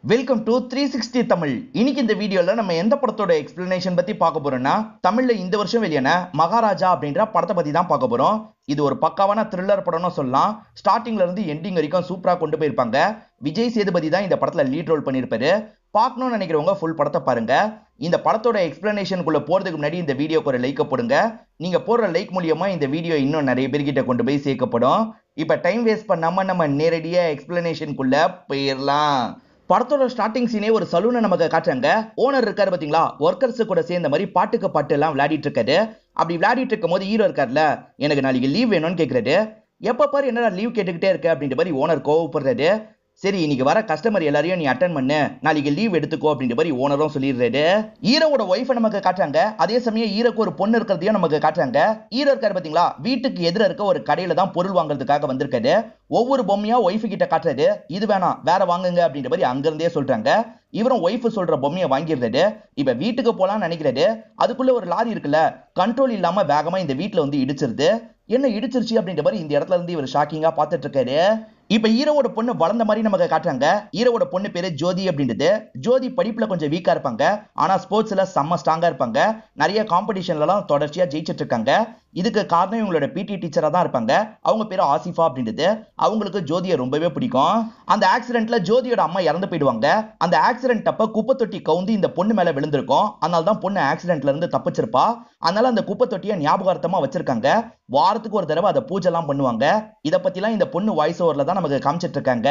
Welcome to 360 Tamil. இன்னைக்கு இந்த வீடியோல நம்ம எந்த படத்தோட எக்ஸ்பிளனேஷன் பத்தி பார்க்க போறோம்னா, தமிழ்ல இந்த வருஷம் வெளியான மகாராஜா அப்படின்ற படத்தை பத்தி தான் பார்க்க போறோம். இது ஒரு பக்காவான த்ரில்லர் படம்னு சொல்லலாம். ஸ்டார்டிங்ல இருந்து எண்டிங் வரைக்கும் சூப்பரா கொண்டு போயிருப்பாங்க. விஜய் சேதுபதி தான் இந்த படத்துல லீட் ரோல் பண்ணிருப்பாரு. பார்க்கணும்னு நினைக்கிறவங்க ஃபுல் படத்தை பாருங்க. இந்த படத்தோட எக்ஸ்பிளனேஷனுக்குள்ள போறதுக்கு முன்னாடி இந்த வீடியோக்கு ஒரு லைக் போடுங்க. நீங்க போடுற லைக் மூலியமா இந்த வீடியோ இன்னும் நிறைய பேர்கிட்ட கொண்டு போய் சேர்க்கப்படும். இப்ப டைம் வேஸ்ட் பண்ணாம நம்ம நேரடியா எக்ஸ்பிளனேஷனுக்குள்ள போயிடலாம். படத்தோட ஸ்டார்டிங் சீனே ஒரு சலூனை நமக்கு காட்டுறாங்க. ஓனர் இருக்காரு பாத்தீங்களா, ஒர்க்கர்ஸ் கூட சேர்ந்த மாதிரி பாட்டுக்கு பாட்டு எல்லாம் விளையாடிட்டு இருக்காரு. அப்படி விளையாடிட்டு இருக்கும் போது ஹீரோ இருக்காருல, எனக்கு நாளைக்கு லீவ் வேணும்னு கேட்கறாரு. எப்ப பாரு என்னடா லீவ் கேட்டுக்கிட்டே இருக்க அப்படின்ற மாதிரி ஓனர் கோவப்படுறாரு. சரி, இன்னைக்கு வர கஸ்டமர் எல்லாரையும் நீ அட்டன் பண்ணு, நாளைக்கு லீவ் எடுத்துக்கோ அப்படின்ற மாதிரி ஓனரும் சொல்லிடுறாரு. ஹீரோவோட ஒய்ஃபை நமக்கு காட்டுறாங்க. அதே சமயம் ஹீரோக்கு ஒரு பொண்ணு இருக்கிறதையும் நமக்கு காட்டுறாங்க. ஹீரோ இருக்காரு பாத்தீங்களா, வீட்டுக்கு எதிர இருக்க ஒரு கடையில தான் பொருள் வாங்குறதுக்காக வந்திருக்காரு. ஒவ்வொரு பொம்மையா ஒய்ஃபு கிட்ட காட்டுறாரு. இது வேணாம், வேற வாங்குங்க அப்படின்ற மாதிரி அங்கிருந்தே சொல்றாங்க. இவரும் ஒய்ஃபு சொல்ற பொம்மையை வாங்கிடுறாரு. இப்ப வீட்டுக்கு போலாம்னு நினைக்கிறாரு. அதுக்குள்ள ஒரு லாரி இருக்குல்ல, கண்ட்ரோல் இல்லாம வேகமா இந்த வீட்டுல வந்து இடிச்சிருது. என்ன இடிச்சிருச்சு அப்படின்ற மாதிரி இந்த இடத்துல இருந்து இவர் ஷாக்கிங்கா பாத்துட்டு இருக்காரு. இப்ப ஹீரோவோட பொண்ணு வளர்ந்த மாதிரி நமக்கு காட்டுறாங்க. ஹீரோவோட பொண்ணு பேரு ஜோதி அப்படின்றது. ஜோதி படிப்புல கொஞ்சம் வீக்கா இருப்பாங்க, ஆனா ஸ்போர்ட்ஸ்ல செம்ம ஸ்ட்ராங்கா இருப்பாங்க. நிறைய காம்படிஷன்ல எல்லாம் தொடர்ச்சியா ஜெயிச்சிட்டு இருக்காங்க. இதுக்கு காரணம் இவங்களோட பிடி டீச்சரா தான் இருப்பாங்க. அவங்க பேரு ஆசிஃபா அப்படின்றது. அவங்களுக்கு ஜோதியை ரொம்பவே பிடிக்கும். அந்த ஆக்சிடென்ட்ல ஜோதியோட அம்மா இறந்து போயிடுவாங்க. அந்த ஆக்சிடென்ட் அப்ப குப்பை தொட்டி கவுந்து இந்த பொண்ணு மேல விழுந்திருக்கும். அதனால தான் பொண்ணு ஆக்சிடென்ட்ல இருந்து தப்பிச்சிருப்பா. அதனால அந்த குப்பை தொட்டியை ஞாபகார்த்தமா வச்சிருக்காங்க. வாரத்துக்கு ஒரு தடவை அதை பூஜை எல்லாம் பண்ணுவாங்க. இத பத்தி எல்லாம் இந்த பொண்ணு வாய்ஸ் ஓவர்ல தான் நமக்கு காமிச்சிட்டு இருக்காங்க.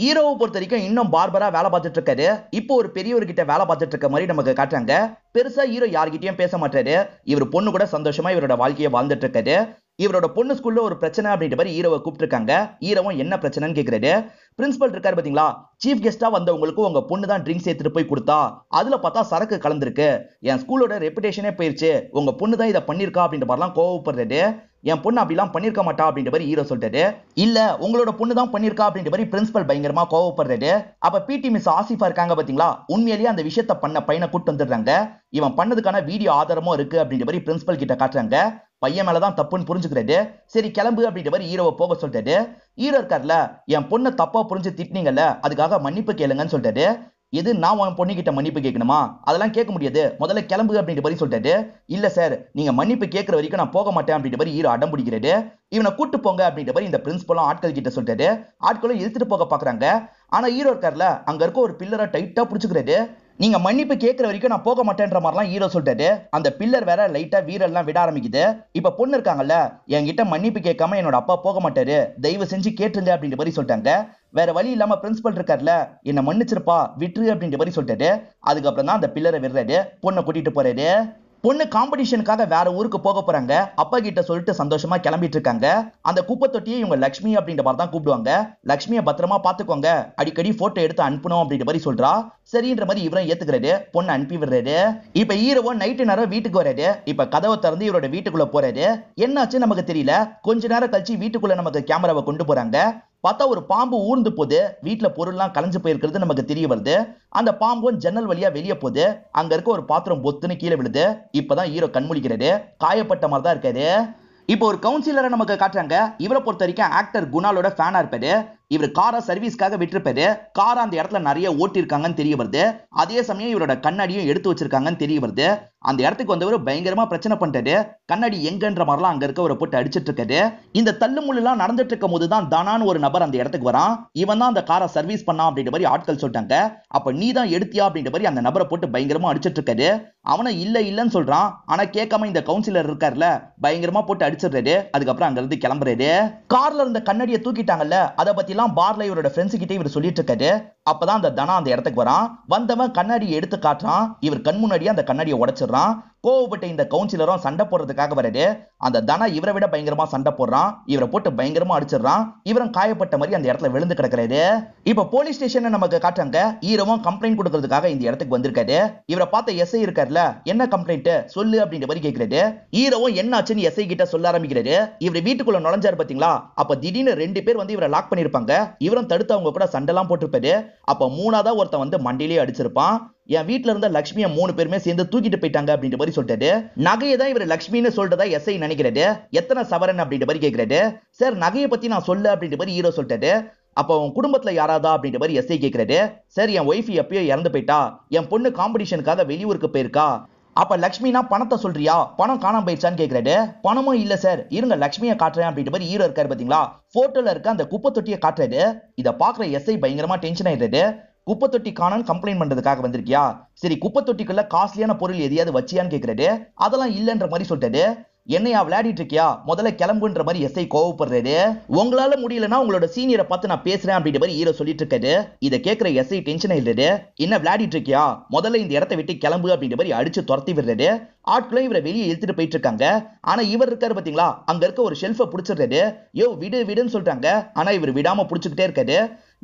ஹீரோவை பொறுத்த வரைக்கும் இன்னும் பார்பரா வேலை பார்த்துட்டு இருக்காரு. இப்போ ஒரு பெரியவர்கிட்ட வேலை பார்த்துட்டு இருக்க மாதிரி நமக்கு காட்டுறாங்க. பெருசா ஹீரோ யார்கிட்டயும் பேச மாட்டாரு. இவர் பொண்ணு கூட சந்தோஷமா இவரோட வாழ்க்கையை வாழ்ந்துட்டு இருக்காரு. இவரோட பொண்ணு ஸ்கூல்ல ஒரு பிரச்சனை அப்படின்ற மாதிரி ஹீரோவை கூப்பிட்டுருக்காங்க. ஹீரோவும் என்ன பிரச்சனைன்னு கேக்குறாரு. பிரின்சிபல் இருக்காரு பாத்தீங்களா, சீஃப் கெஸ்டா வந்தவங்களுக்கு உங்க பொண்ணு தான் ட்ரிங்க்ஸ் எடுத்துட்டு போய் கொடுத்தா, அதுல பார்த்தா சரக்கு கலந்துருக்கு, என் ஸ்கூலோட ரெப்புடேஷனே போயிருச்சு, உங்க பொண்ணு தான் இதை பண்ணிருக்கா அப்படின்ற மாதிரிலாம் கோவப்படுறாரு. என் பொண்ணு அப்படிலாம் பண்ணிருக்க மாட்டா அப்படின்ற மாதிரி ஹீரோ சொல்றாரு. இல்ல, உங்களோட பொண்ணு தான் பண்ணிருக்கா அப்படின்ற மாதிரி பிரின்சிபல் பயங்கரமா கோவப்படுறாரு. அப்ப பிடி மிஸ் ஆசிஃபா இருக்காங்க பாத்தீங்களா, உண்மையிலேயே அந்த விஷயத்த பண்ண பையனை கூட்டு வந்துடுறாங்க. இவன் பண்ணதுக்கான வீடியோ ஆதாரமும் இருக்கு அப்படின்ற மாதிரி பிரின்சிபல் கிட்ட காட்டுறாங்க. பையன் மேலதான் தப்புன்னு புரிஞ்சுக்கிறாரு. சரி கிளம்பு அப்படின்ற மாதிரி ஹீரோவை போக சொல்றாரு. ஹீரோ இருக்காருல, என் பொண்ணை தப்பா புரிஞ்சு திட்டினீங்கல்ல, அதுக்காக மன்னிப்பு கேளுங்கன்னு சொல்றாரு. எது, நான் உன் பொண்ணு கிட்ட மன்னிப்பு கேட்கணுமா? அதெல்லாம் கேட்க முடியாது, முதல்ல கிளம்பு அப்படின்ற மாதிரி சொல்றாரு. இல்ல சார், நீங்க மன்னிப்பு கேட்கற வரைக்கும் நான் போக மாட்டேன் அப்படின்ற மாதிரி ஹீரோ அடம் பிடிக்கிறாரு. இவனை கூட்டு போங்க அப்படின்ற மாதிரி இந்த பிரின்சிபலும் ஆட்கள் கிட்ட சொல்றாரு. ஆட்களும் இழுத்துட்டு போக பாக்குறாங்க. ஆனா ஹீரோ இருக்காருல, அங்க இருக்க ஒரு பில்லரை டைட்டா புடிச்சுக்கிறாரு. நீங்க மன்னிப்பு கேட்கற வரைக்கும் நான் போக மாட்டேன்ற மாதிரிலாம் ஹீரோ சொல்றாரு. அந்த பில்லர் வேற லைட்டா வீரெல்லாம் விட ஆரம்பிக்குது. இப்ப பொண்ணு இருக்காங்கல்ல, என்கிட்ட மன்னிப்பு கேட்காம என்னோட அப்பா போக மாட்டாரு, தயவு செஞ்சு கேட்டுருங்க அப்படின்ற மாதிரி சொல்லிட்டாங்க. வேற வழி இல்லாம பிரின்சிபல் இருக்காருல, என்ன மன்னிச்சிருப்பா விட்டுரு அப்படின்ற மாதிரி சொல்லிட்டாரு. அதுக்கப்புறம் தான் அந்த பில்லரை விடுறாரு, பொண்ணை கூட்டிட்டு போறாரு. பொண்ணு காம்படிஷனுக்காக வேற ஊருக்கு போக போறாங்க. அப்பா கிட்ட சொல்லிட்டு சந்தோஷமா கிளம்பிட்டு இருக்காங்க. அந்த குப்பை தொட்டியை இவங்க லட்சுமி அப்படின்ற மாதிரி தான் கூப்பிடுவாங்க. லட்சுமியை பத்திரமா பாத்துக்கோங்க, அடிக்கடி போட்டோ எடுத்து அனுப்பணும் அப்படின்ற மாதிரி சொல்றா. சரின்ற மாதிரி இவரும் ஏத்துக்கிறாரு. பொண்ணு அனுப்பி விடுறாரு. இப்ப ஹீரோவோ நைட்டு நேரம் வீட்டுக்கு வராரு. இப்ப கதவை திறந்து இவரோட வீட்டுக்குள்ள போறாரு. என்னாச்சு நமக்கு தெரியல. கொஞ்ச நேரம் கழிச்சு வீட்டுக்குள்ள நமக்கு கேமராவை கொண்டு போறாங்க. பார்த்தா ஒரு பாம்பு ஊர்ந்து போகுது. வீட்டுல பொருள்லாம் கலைஞ்சு போயிருக்கிறது நமக்கு தெரிய வருது. அந்த பாம்பும் ஜன்னல் வழியா வெளியே போகுது. அங்க இருக்க ஒரு பாத்திரம் பொத்துன்னு கீழே விழுது. இப்பதான் ஹீரோ கண்முழிக்கிறாரு. காயப்பட்ட மாதிரி தான் இருக்காரு. இப்போ ஒரு கவுன்சிலரை நமக்கு காட்டுறாங்க. இவரை பொறுத்த வரைக்கும் ஆக்டர் குணாலோட ஃபேனா இருப்பாரு. இவர் காரை சர்வீஸ்க்காக விட்டுருப்பாரு. காரை அந்த இடத்துல நிறைய ஓட்டிருக்காங்கன்னு தெரிய வருது. அதே சமயம் இவரோட கண்ணாடியும் எடுத்து வச்சிருக்காங்கன்னு தெரிய வருது. அந்த இடத்துக்கு வந்தவர் பயங்கரமா பிரச்சனை பண்ணிட்டாரு. கண்ணாடி எங்கன்ற மாதிரிலாம் அங்க இருக்க ஒரு போட்டு அடிச்சிட்டு இருக்காரு. இந்த தள்ளுமுள்ளு எல்லாம் நடந்துட்டு இருக்கும் போதுதான் தனான்னு ஒரு நபர் அந்த இடத்துக்கு வரான். இவன் தான் அந்த காரை சர்வீஸ் பண்ணா அப்படின்ற மாதிரி ஆட்கள் சொல்லிட்டாங்க. அப்ப நீ தான் எடுத்தியா அப்படின்ற மாதிரி அந்த நபரை போட்டு பயங்கரமா அடிச்சிட்டு இருக்காரு. அவனை இல்ல இல்லன்னு சொல்றான். ஆனா கேட்காம இந்த கவுன்சிலர் இருக்காருல, பயங்கரமா போட்டு அடிச்சிடுறாரு. அதுக்கப்புறம் அங்க இருந்து கிளம்புறாரு. கார்ல இருந்த கண்ணாடியை தூக்கிட்டாங்கல்ல, அதை பத்தி பார்ல இவரோட ஃப்ரெண்ட்ஸ் கிட்ட இவர் சொல்லிட்டு இருக்காரு. அப்பதான் அந்த தனா அந்த இடத்துக்கு வரான். வந்தவன் கண்ணாடியை எடுத்து காட்டுறான். இவர் கண் முன்னாடியே அந்த கண்ணாடியை உடைச்சிடறான். கோவப்பட்ட இந்த கவுன்சிலரும் சண்டை போடுறதுக்காக வராரு. அந்த தனா இவரை விட பயங்கரமா சண்டை போடுறான். இவரை போட்டு பயங்கரமா அடிச்சிடறான். இவரும் காயப்பட்ட மாதிரி அந்த இடத்துல விழுந்து கிடக்குறாரு. இப்ப போலீஸ் ஸ்டேஷன் நமக்கு காட்டுறாங்க. ஹீரோவும் கம்ப்ளைண்ட் கொடுக்கறதுக்காக இந்த இடத்துக்கு வந்திருக்காரு. இவரை பார்த்த எஸ்ஐ இருக்காருல, என்ன கம்ப்ளைண்ட் சொல்லு அப்படின்ற மாதிரி கேட்கிறாரு. ஹீரோவும் என்னாச்சுன்னு எஸ்ஐ கிட்ட சொல்ல ஆரம்பிக்கிறாரு. இவர் வீட்டுக்குள்ள நுழைஞ்சாரு பாத்தீங்களா, அப்ப திடீர்னு 2 பேர் வந்து இவரை லாக் பண்ணிருப்பாங்க. இவரும் தடுத்து அவங்க கூட சண்டெல்லாம் போட்டிருப்பாரு. அப்ப மூணாவதா ஒருத்தன் வந்து மண்டிலேயே அடிச்சிருப்பான். என் வீட்டுல இருந்த லட்சுமியை 3 பேருமே சேர்ந்து தூக்கிட்டு போயிட்டாங்க அப்படின்ற மாதிரி சொல்லிட்டாரு. நகையை தான் இவர் லட்சுமின்னு சொல்றதா எஸ்ஐ நினைக்கிறாரு. எத்தனை சவரன் அப்படின்ற மாதிரி கேட்கிறாரு. சார் நகையை பத்தி நான் சொல்ல அப்படின்ற மாதிரி ஹீரோ சொல்லிட்டாரு. அப்போ உன் குடும்பத்துல யாராதா அப்படின்ற மாதிரி எஸ்ஐ கேட்கிறாரு. சார் என் ஒய்ஃப் எப்பயோ இறந்து போயிட்டா, என் பொண்ணு காம்படிஷனுக்காக வெளியூருக்கு போயிருக்கா. அப்ப லக்ஷ்மினா பணத்தை சொல்றியா, பணம் காணாம போயிடுச்சான்னு கேட்கிறாரு. பணமும் இல்ல சார், இருங்க லக்ஷ்மியை காட்டுறேன் அப்படின்ற மாதிரி ஹீரோ இருக்காரு பாத்தீங்களா, போட்டோல இருக்க அந்த குப்பை தொட்டியை காட்டுறாரு. இதை பாக்குற எஸ்ஐ பயங்கரமா டென்ஷன் ஆயிடுறாரு. குப்பை தொட்டி காணான்னு கம்ப்ளைண்ட் பண்றதுக்காக வந்திருக்கியா, சரி குப்பை தொட்டிக்குள்ள காஸ்ட்லியான பொருள் எதையாவது வச்சியான்னு கேட்கிறாரு. அதெல்லாம் இல்லன்ற மாதிரி சொல்லிட்டாரு. என்னையா விளையாடிட்டு இருக்கியா, முதல்ல கிளம்புன்ற மாதிரி எஸ்ஐ கோவப்படுறாரு. உங்களால முடியலன்னா உங்களோட சீனியரை பார்த்து நான் பேசுறேன் அப்படின்ற மாதிரி ஹீரோ சொல்லிட்டு இருக்காரு. இதை கேட்கிற எஸ்ஐ டென்ஷன் ஆயிடுறாரு. என்ன விளையாடிட்டு இருக்கியா, முதல்ல இந்த இடத்தை விட்டு கிளம்பு அப்படின்ற மாதிரி அடிச்சு துரத்தி விடுறாரு. ஆட்களும் இவரை வெளியே இழுத்துட்டு போயிட்டு இருக்காங்க. ஆனா இவர் இருக்காரு பாத்தீங்களா, அங்க இருக்க ஒரு ஷெல்ஃபை புடிச்சிடுறாரு. யோ விடு விடுன்னு சொல்றாங்க. ஆனா இவர் விடாம புடிச்சுக்கிட்டே இருக்காரு.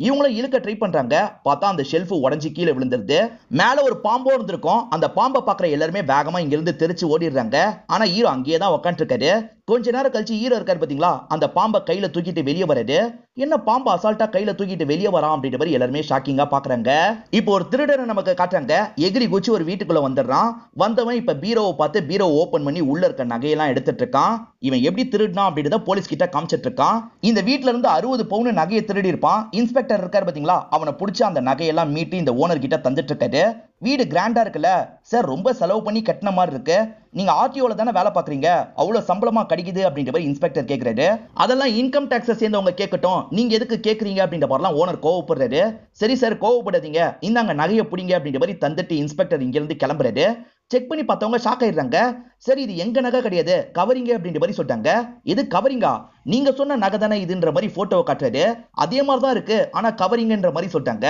இவங்களும் இழுக்க ட்ரை பண்றாங்க. பார்த்தா அந்த ஷெல்ஃப் உடஞ்சி கீழே விழுந்துருது. மேல ஒரு பாம்போ இருந்திருக்கும். அந்த பாம்பை பாக்குற எல்லாருமே வேகமா இங்க இருந்து தெரிச்சு ஓடிடுறாங்க. ஆனா ஹீரோ அங்கேயே தான் உட்காந்து இருக்காரு. கொஞ்ச நேரம் கழிச்சு ஹீரோ இருக்காரு பாத்தீங்களா, அந்த பாம்பை கையில தூக்கிட்டு வெளியே வராது. என்ன பாம்பு அசால்ட்டா கையில தூக்கிட்டு வெளியே வரான் அப்படின்ற மாதிரி எல்லாருமே ஷாக்கிங்கா பாக்குறாங்க. இப்போ ஒரு திருடனை நமக்கு காட்டுறாங்க. எகிரி குச்சி ஒரு வீட்டுக்குள்ள வந்துடுறான். வந்தவன் இப்ப பீரோவை பார்த்து பீரோ ஓபன் பண்ணி உள்ள இருக்க நகையெல்லாம் எடுத்துட்டு இருக்கான். இவன் எப்படி திருடினா அப்படின்றத போலீஸ் கிட்ட காமிச்சிட்டு இருக்கான். இந்த வீட்டுல இருந்து 60 பவுன் நகையை திருடி இருப்பான். இன்ஸ்பெக்டர் இருக்காரு பாத்தீங்களா, அவனை பிடிச்சி அந்த நகையெல்லாம் மீட்டு இந்த ஓனர் கிட்ட தந்துட்டு இருக்காரு. வீடு கிராண்டா இருக்குல்ல சார், ரொம்ப செலவு பண்ணி கட்டின மாதிரி இருக்கு. நீங்க ஆர்டிஓல தானே வேலை பாக்குறீங்க, அவ்வளவு சம்பளமா கிடைக்குது அப்படின்ற மாதிரி இன்ஸ்பெக்டர் கேட்கிறாரு. அதெல்லாம் இன்கம் டாக்ஸ் சேர்ந்தவங்க கேட்கட்டும், நீங்க எதுக்கு கேட்கறீங்க அப்படின்ற மாதிரிலாம் ஓனர் கோவப்படுறாரு. சரி சார் கோவப்படாதீங்க, இந்தாங்க நகையை பிடிங்க அப்படின்ற மாதிரி தந்துட்டு இன்ஸ்பெக்டர் இங்க இருந்து கிளம்புறாரு. செக் பண்ணி பார்த்தவங்க ஷாக் ஆயிடுறாங்க. சரி இது எங்க நகை கிடையாது, கவரிங்க அப்படின்ற மாதிரி சொல்லிட்டாங்க. இது கவரிங்கா, நீங்க சொன்ன நகை தானே இதுன்ற மாதிரி போட்டோவை காட்டுறாரு. அதே மாதிரி தான் இருக்கு, ஆனா கவரிங்கன்ற மாதிரி சொல்லிட்டாங்க.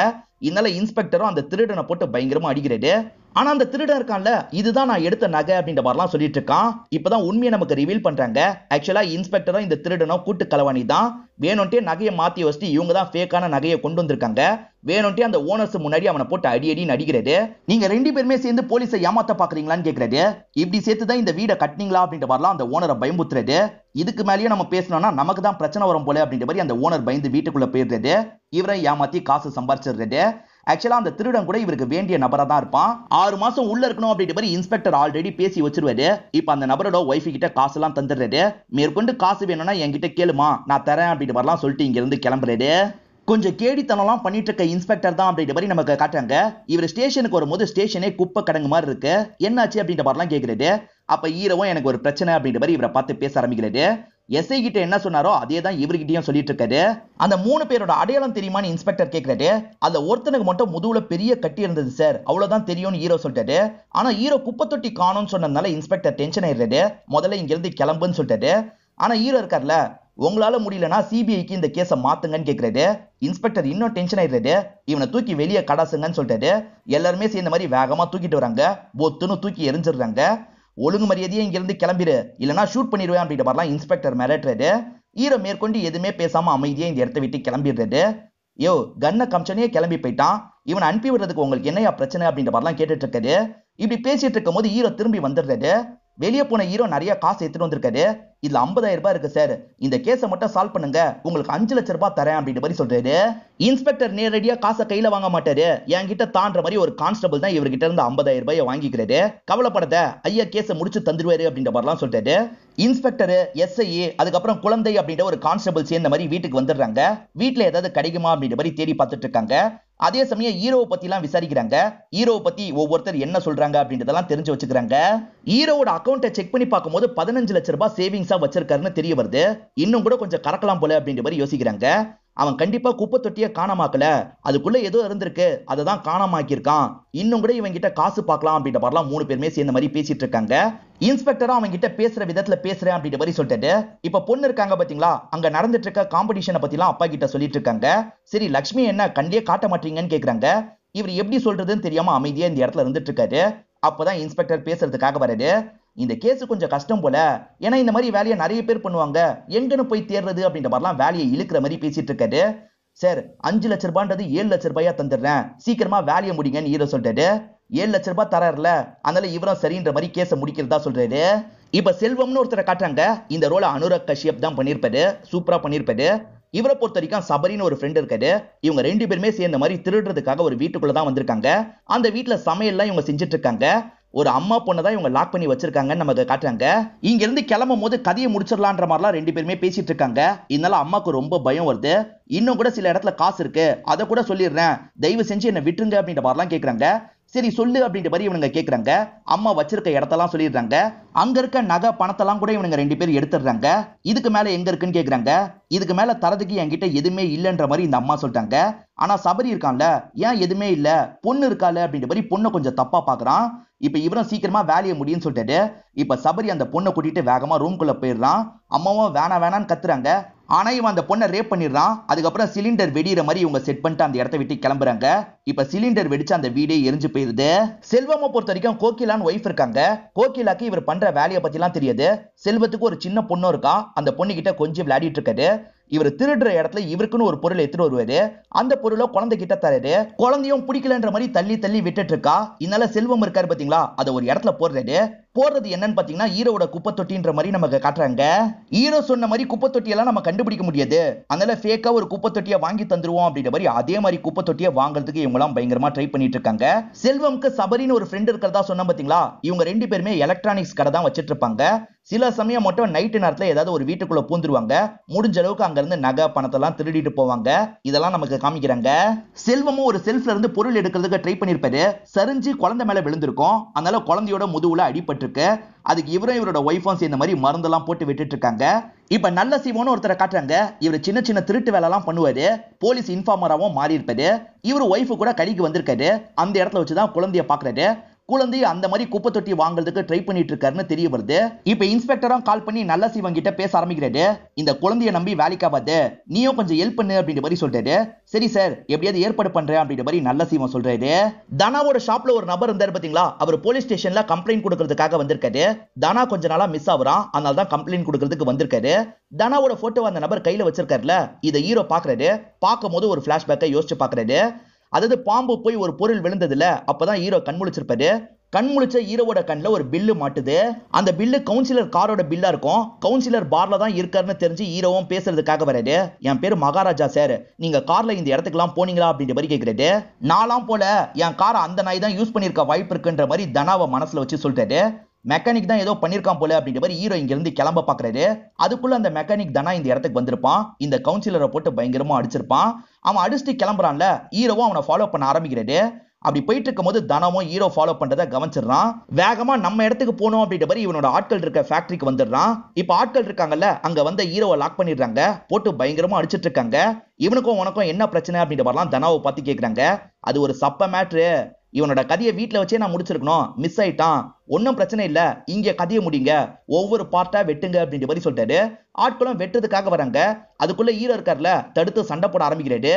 இதனால இன்ஸ்பெக்டரும் அந்த திருடனை போட்டு பயங்கரமா அடிக்கிறாரு. ஆனா அந்த திருடன் இருக்கான்ல, இதுதான் நான் எடுத்த நகை அப்படின்ற மாதிரிலாம் சொல்லிட்டு இருக்கான். இப்பதான் உண்மையை நமக்கு ரிவீல் பண்றாங்க. ஆக்சுவலா இன்ஸ்பெக்டரும் இந்த திருடனும் கூட்டு கலவாணி தான். வேணும்ட்டே நகையை மாத்தி வச்சுட்டு இவங்க தான் ஃபேக்கான நகையை கொண்டு வந்திருக்காங்க. வேணும்ட்டே அந்த ஓனர்ஸ் முன்னாடி அவனை போட்டு அடி அடி நடிக்கிறாரு. நீங்க ரெண்டு பேருமே சேர்ந்து போலீஸை ஏமாத்த பாக்குறீங்களான்னு கேட்கிறாரு. இப்படி சேர்த்து தான் இந்த வீடை கட்டினீங்களா அப்படின்ற மாதிரிலாம் அந்த ஓனரை பயமுத்துறாரு. இதுக்கு மேலேயே நம்ம பேசணும்னா நமக்கு தான் பிரச்சனை வரும் போல அப்படின்ற மாதிரி அந்த ஓனர் பயந்து வீட்டுக்குள்ள போயிடுறது. இவரை ஏமாத்தி காசு சம்பாரிச்சிடுறது. ஆக்சுவலா அந்த திருடன் கூட இவருக்கு வேண்டிய நபரா தான் இருப்பான். 6 மாசம் உள்ள இருக்கணும் அப்படின்ற மாதிரி இன்ஸ்பெக்டர் ஆல்ரெடி பேசி வச்சிருவாரு. இப்ப அந்த நபரோட ஒய்ஃப் கிட்ட காசு எல்லாம் தந்துடுறாரு. மேற்கொண்டு காசு வேணும்னா என்கிட்ட கேளுமா, நான் தரேன் அப்படின்ற மாதிரிலாம் சொல்லிட்டு இங்க இருந்து கிளம்புறாரு. கொஞ்சம் கேடித்தனம்லாம் பண்ணிட்டு இருக்க இன்ஸ்பெக்டர் தான் அப்படின்ற மாதிரி நமக்கு காட்டுறாங்க. இவர் ஸ்டேஷனுக்கு வரும்போது ஸ்டேஷனே குப்பை கடங்கு மாதிரி இருக்கு. என்னாச்சு அப்படின்ற மாதிரிலாம் கேட்கிறாரு. அப்ப ஹீரோவும் எனக்கு ஒரு பிரச்சனை அப்படின்ற மாதிரி இவரை பார்த்து பேச ஆரம்பிக்கிறாரு. எஸ்ஐ கிட்ட என்ன சொன்னாரோ அதே தான் இவர்கிட்டயும் சொல்லிட்டு இருக்காரு. அந்த 3 பேரோட அடையாளம் தெரியுமான்னு இன்ஸ்பெக்டர் கேட்கிறாரு. அந்த ஒருத்தனுக்கு மட்டும் முதுகுல பெரிய கட்டி இருந்தது சார், அவ்வளவுதான் தெரியும்னு ஹீரோ சொல்லிட்டாரு. ஆனா ஹீரோ குப்பை தொட்டி காணோம்னு சொன்னதுனால இன்ஸ்பெக்டர் டென்ஷன் ஆயிடுறாரு. முதல்ல இங்க இருந்து கிளம்புன்னு சொல்லிட்டாரு. ஆனா ஹீரோ இருக்கார்ல, உங்களால முடியலன்னா சிபிஐக்கு இந்த கேஸை மாத்துங்கன்னு கேட்கிறாரு. இன்ஸ்பெக்டர் இன்னும் டென்ஷன் ஆயிடுறாரு. இவனை தூக்கி வெளியே கடாசுங்கன்னு சொல்லிட்டாரு. எல்லாருமே சேர்ந்த மாதிரி வேகமா தூக்கிட்டு வராங்க. பொத்துன்னு தூக்கி எரிஞ்சிடுறாங்க. ஒழுங்கு மரியாதையே இங்க இருந்து கிளம்பிடு, இல்லனா ஷூட் பண்ணிடுவேன் அப்படின்ற மாதிரிலாம் இன்ஸ்பெக்டர் மிரட்டுறாரு. ஹீரோ மேற்கொண்டு எதுவுமே பேசாம அமைதியா இந்த இடத்த விட்டு கிளம்பிடுறாரு. யோ கண்ணை காமிச்சனே கிளம்பி போயிட்டான், இவனை அனுப்பி விடுறதுக்கு உங்களுக்கு என்னையா பிரச்சனை அப்படின்ற மாதிரிலாம் கேட்டுட்டு இருக்காரு. இப்படி பேசிட்டு இருக்கும் போது ஹீரோ திரும்பி வந்துடுறாரு. வெளியே போன ஹீரோ நிறைய காசு எடுத்துட்டு வந்திருக்காரு. இதுல 50,000 ரூபாய் இருக்கு சார், இந்த கேஸை மட்டும் சால்வ் பண்ணுங்க, உங்களுக்கு 5 லட்சம் ரூபாய் தரேன் அப்படின்ற மாதிரி சொல்றாரு. இன்ஸ்பெக்டர் நேரடியா காசை கையில வாங்க மாட்டாரு. என்கிட்ட தான்ற மாதிரி ஒரு கான்ஸ்டபிள் தான் இவர்கிட்ட இருந்து 50,000 ரூபாயை வாங்கிக்கிறாரு. கவலைப்படாத ஐயா, கேஸை முடிச்சு தந்துருவாரு அப்படின்ற மாதிரிலாம் சொல்றாரு. இன்ஸ்பெக்டர், எஸ்ஐ, அதுக்கப்புறம் குழந்தை அப்படின்ற ஒரு கான்ஸ்டபிள் சேர்ந்த மாதிரி வீட்டுக்கு வந்துடுறாங்க. வீட்டுல ஏதாவது கிடைக்குமா அப்படின்ற மாதிரி தேடி பார்த்துட்டு இருக்காங்க. அதே சமயம் ஹீரோவை பத்தி எல்லாம் விசாரிக்கிறாங்க. ஹீரோவை பத்தி ஒவ்வொருத்தர் என்ன சொல்றாங்க அப்படின்றதெல்லாம் தெரிஞ்சு வச்சுக்கிறாங்க. ஹீரோவோட அக்கௌண்ட்டை செக் பண்ணி பார்க்கும்போது 15 லட்சம் ரூபாய் சேவிங்ஸா வச்சிருக்காருன்னு தெரிய வருது. இன்னும் கூட கொஞ்சம் கறக்கலாம் போல அப்படின்ற மாதிரி யோசிக்கிறாங்க. அவன் கண்டிப்பா குப்பை தொட்டிய காணாமாக்கல, அதுக்குள்ள ஏதோ இருந்திருக்கு, அதை தான் காணாமாக்கியிருக்கான். இன்னும் கூட இவன் கிட்ட காசு பார்க்கலாம் அப்படின்ற மாதிரிலாம் 3 பேருமே சேர்ந்த மாதிரி பேசிட்டு இருக்காங்க. இன்ஸ்பெக்டரும் அவன் கிட்ட பேசுற விதத்துல பேசுறேன் அப்படின்ற மாதிரி சொல்லிட்டு இப்ப பொண்ணு இருக்காங்க பாத்தீங்களா, அங்க நடந்துட்டு இருக்க காம்படிஷனை பத்தி எல்லாம் அப்பா கிட்ட சொல்லிட்டு இருக்காங்க. சரி லட்சுமி என்ன கண்டியே காட்ட மாட்டீங்கன்னு கேக்குறாங்க. இவர் எப்படி சொல்றதுன்னு தெரியாம அமைதியா இந்த இடத்துல இருந்துட்டு இருக்காரு. அப்பதான் இன்ஸ்பெக்டர் பேசுறதுக்காக வராரு. இந்த கேஸ் கொஞ்சம் கஷ்டம் போல, ஏன்னா இந்த மாதிரி வேலையை நிறைய பேர் பண்ணுவாங்க, எங்கன்னு போய் தேர்றது அப்படின்ற மாதிரிலாம் வேலையை இழுக்கிற மாதிரி பேசிட்டு இருக்காரு. சார் 5 லட்சம் ரூபான்றது 7 லட்சம் ரூபாயா தந்துடுறேன், சீக்கிரமா வேலையை முடிங்கன்னு ஹீரோ சொல்லிட்டாரு. 7 லட்சம் ரூபாய் தராருல, அதனால இவரும் சரின்ற மாதிரி கேஸை முடிக்கிறதா சொல்றாரு. இப்ப செல்வம்னு ஒருத்தரை காட்டுறாங்க. இந்த ரோலை அனுராக் கஷ்யப் தான் பண்ணிருப்பாரு, சூப்பரா பண்ணிருப்பாரு. இவரை பொறுத்த வரைக்கும் சபரின்னு ஒரு ஃப்ரெண்ட் இருக்காரு. இவங்க 2 பேருமே சேர்ந்த மாதிரி திருடுறதுக்காக ஒரு வீட்டுக்குள்ள தான் வந்திருக்காங்க. அந்த வீட்டுல சமையல்லாம் இவங்க செஞ்சுட்டு இருக்காங்க. ஒரு அம்மா பொண்ணை தான் இவங்க லாக் பண்ணி வச்சிருக்காங்கன்னு நமக்கு காட்டுறாங்க. இங்க இருந்து கிளம்பும் போது கதையை முடிச்சிடலான்ற மாதிரிலாம் ரெண்டு பேருமே பேசிட்டு இருக்காங்க. இதனால அம்மாக்கு ரொம்ப பயம் வருது. இன்னும் கூட சில இடத்துல காசு இருக்கு, அதை கூட சொல்லிடுறேன், தயவு செஞ்சு என்ன விட்டுருங்க அப்படின்ற மாதிரிலாம் கேட்கறாங்க. சரி சொல்லு அப்படின்ற மாதிரி இவனுங்க கேட்கறாங்க. அம்மா வச்சிருக்க இடத்தெல்லாம் சொல்லிடுறாங்க. அங்க இருக்க நகை பணத்தெல்லாம் கூட இவனுங்க ரெண்டு பேரும் எடுத்துடுறாங்க. இதுக்கு மேல எங்க இருக்குன்னு கேக்குறாங்க. இதுக்கு மேல தரதுக்கு என்கிட்ட எதுவுமே இல்லைன்ற மாதிரி இந்த அம்மா சொல்லிட்டாங்க. ஆனா சபரி இருக்கான்ல, ஏன் எதுவுமே இல்ல, பொண்ணு இருக்கால அப்படின்ற மாதிரி பொண்ணை கொஞ்சம் தப்பா பாக்குறான். இப்ப இவரும் சீக்கிரமா வேலையை முடியும்னு சொல்லிட்டு இப்ப சபரி அந்த பொண்ணை கூட்டிட்டு வேகமா ரூம்குள்ள போயிடுறான். அம்மாவும் வேணா வேணான்னு கத்துறாங்க. ஆனா இவன் அந்த பொண்ணை ரேப் பண்ணிடுறான். அதுக்கப்புறம் சிலிண்டர் வெடிக்கிற மாதிரி இவங்க செட் பண்ணிட்டு அந்த இடத்த விட்டு கிளம்புறாங்க. இப்ப சிலிண்டர் வெடிச்சு அந்த வீடே எரிஞ்சு போயிருது. செல்வமா பொறுத்த வரைக்கும் கோகிலான்னு ஒய்ஃப் இருக்காங்க. கோகிலாக்கு இவர் பண்ற வேலையை பத்தி எல்லாம் தெரியாது. செல்வத்துக்கு ஒரு சின்ன பொண்ணு இருக்கா. அந்த பொண்ணு கிட்ட கொஞ்சம் விளையாடிட்டு இருக்காரு. இவர் திருடுற இடத்துல இவருக்குன்னு ஒரு பொருள் எடுத்துட்டு வருவாரு. அந்த பொருளை குழந்தை கிட்ட தராரு. குழந்தையும் பிடிக்கலன்ற மாதிரி தள்ளி தள்ளி விட்டுட்டு இருக்கா. இதனால செல்வம் இருக்காரு பாத்தீங்களா, அதை ஒரு இடத்துல போடுறது என்னன்னு பாத்தீங்கன்னா ஹீரோட குப்பை தொட்டின்ற மாதிரி நமக்கு காட்டுறாங்க. ஹீரோ சொன்ன மாதிரி குப்பை தொட்டியெல்லாம் நம்ம கண்டுபிடிக்க முடியாது. அதனால ஃபேக்கா ஒரு குப்பை தொட்டியை வாங்கி தந்துருவோம் அப்படின்ற மாதிரி அதே மாதிரி குப்பை தொட்டியை வாங்குறதுக்கு இவங்க எல்லாம் பயங்கரமா ட்ரை பண்ணிட்டு இருக்காங்க. செல்வம்க்கு சபரின்னு ஒரு ஃப்ரெண்ட் இருக்கிறதா சொன்ன பாத்தீங்களா, இவங்க ரெண்டு பேருமே எலக்ட்ரானிக்ஸ் கடை தான் வச்சிட்டு இருப்பாங்க. சில சமயம் மட்டும் நைட்டு நேரத்துல ஏதாவது ஒரு வீட்டுக்குள்ள பூந்துருவாங்க. முடிஞ்ச அளவுக்கு அங்க இருந்து நகை பணத்தெல்லாம் திருடிட்டு போவாங்க. இதெல்லாம் நமக்கு காமிக்கிறாங்க. செல்வமும் ஒரு செல்ஃப்ல இருந்து பொருள் எடுக்கிறதுக்கு ட்ரை பண்ணிருப்பாரு. சரிஞ்சு குழந்தை மேல விழுந்திருக்கும். அதனால குழந்தையோட முதுகுல அடிபட்டிருக்கு. அதுக்கு இவரும் இவரோட ஒய்ஃபும் சேர்ந்த மாதிரி மருந்தெல்லாம் போட்டு விட்டுட்டு இருக்காங்க. இப்ப நல்ல சிவன்னு ஒருத்தரை காட்டுறாங்க. இவர் சின்ன சின்ன திருட்டு வேலை எல்லாம் பண்ணுவாரு. போலீஸ் இன்ஃபார்மராவும் மாறி இருப்பாரு. இவரு ஒய்ஃபு கூட கடிக்கு வந்திருக்காரு. அந்த இடத்துல வச்சுதான் குழந்தைய பாக்குறாரு. குழந்தைய அந்த மாதிரி குப்பை தொட்டி வாங்குறதுக்கு ட்ரை பண்ணிட்டு இருக்காருன்னு தெரிய வருது. இப்ப இன்ஸ்பெக்டரும் கால் பண்ணி நல்ல சிவன் கிட்ட பேச ஆரம்பிக்கிறாரு. இந்த குழந்தைய நம்பி வேலைக்காவாது, நீயும் கொஞ்சம் ஹெல்ப் பண்ணு அப்படின்ற மாதிரி சொல்றாரு. சரி சார், எப்படியாவது ஏற்பாடு பண்றேன் அப்படின்ற மாதிரி நல்ல சிவன் சொல்றாரு. தனாவோட ஷாப்ல ஒரு நபர் இருந்தாரு பாத்தீங்களா, அவர் போலீஸ் ஸ்டேஷன்ல கம்ப்ளைண்ட் கொடுக்கறதுக்காக வந்திருக்காரு. தனா கொஞ்ச நாளா மிஸ் ஆகுறான். அதனால தான் கம்ப்ளைண்ட் கொடுக்கறதுக்கு வந்திருக்காரு. தனாவோட போட்டோ அந்த நபர் கையில வச்சிருக்காருல, இதை ஹீரோ பாக்குறாரு. பார்க்கும் போது ஒரு பிளாஷ்பேக்கை யோசிச்சு பாக்குறாரு. அதாவது பாம்பு போய் ஒரு பொருள் விழுந்ததுல அப்பதான் ஹீரோ கண் முழிச்சிருப்பாரு. கண் முழிச்ச ஹீரோவோட கண்ணுல ஒரு பில்லு மாட்டுது. அந்த பில்லு கவுன்சிலர் காரோட பில்லா இருக்கும். கவுன்சிலர் பார்ல தான் இருக்காருன்னு தெரிஞ்சு ஹீரோவும் பேசுறதுக்காக வராரு. என் பேரு மகாராஜா சார், நீங்க கார்ல இந்த இடத்துக்குலாம் போனீங்களா அப்படின்ற மாதிரி கேக்குறாரு. நாலாம் போல, என் காரை அந்த நாய் தான் யூஸ் பண்ணிருக்க வாய்ப்பு இருக்குன்ற மாதிரி தனாவை மனசுல வச்சு சொல்றாரு. மெக்கானிக் தான் ஏதோ பண்ணிருக்கான் போல அப்படின்ற மாதிரி ஹீரோ இங்க இருந்து கிளம்ப பாக்குறாரு. அதுக்குள்ள அந்த மெக்கானிக் தானா இந்த இடத்துக்கு வந்திருப்பான். இந்த கவுன்சிலரை போட்டு பயங்கரமா அடிச்சிருப்பான். அவன் அடிச்சுட்டு கிளம்புறான்ல, ஹீரோவும் அவனை ஃபாலோ பண்ண ஆரம்பிக்கிறாரு. அப்படி போயிட்டு இருக்கும் போது தனமும் ஹீரோ ஃபாலோ பண்றதை கவனிச்சிடறான். வேகமா நம்ம இடத்துக்கு போனோம் அப்படின்ற மாதிரி இவனோட ஆட்கள் இருக்க ஃபேக்டரிக்கு வந்துடுறான். இப்ப ஆட்கள் இருக்காங்கல்ல, அங்க வந்த ஹீரோவை லாக் பண்ணிடுறாங்க. போட்டு பயங்கரமா அடிச்சிட்டு இருக்காங்க. இவனுக்கும் உனக்கும் என்ன பிரச்சனை அப்படின்ற மாதிரிலாம் தனாவை பார்த்து கேட்கறாங்க. அது ஒரு சப்ப மேட்ரு, இவனோட கதையை வீட்டுல வச்சே நான் முடிச்சிருக்கணும், மிஸ் ஆயிட்டான், ஒன்னும் பிரச்சனை இல்ல, இங்க கதையை முடிங்க, ஒவ்வொரு பார்ட்டா வெட்டுங்க அப்படின்ற மாதிரி சொல்லிட்டாரு. ஆட்களும் வெட்டுறதுக்காக வராங்க. அதுக்குள்ள ஹீரோ இருக்காருல, தடுத்து சண்டை போட ஆரம்பிக்கிறாரு.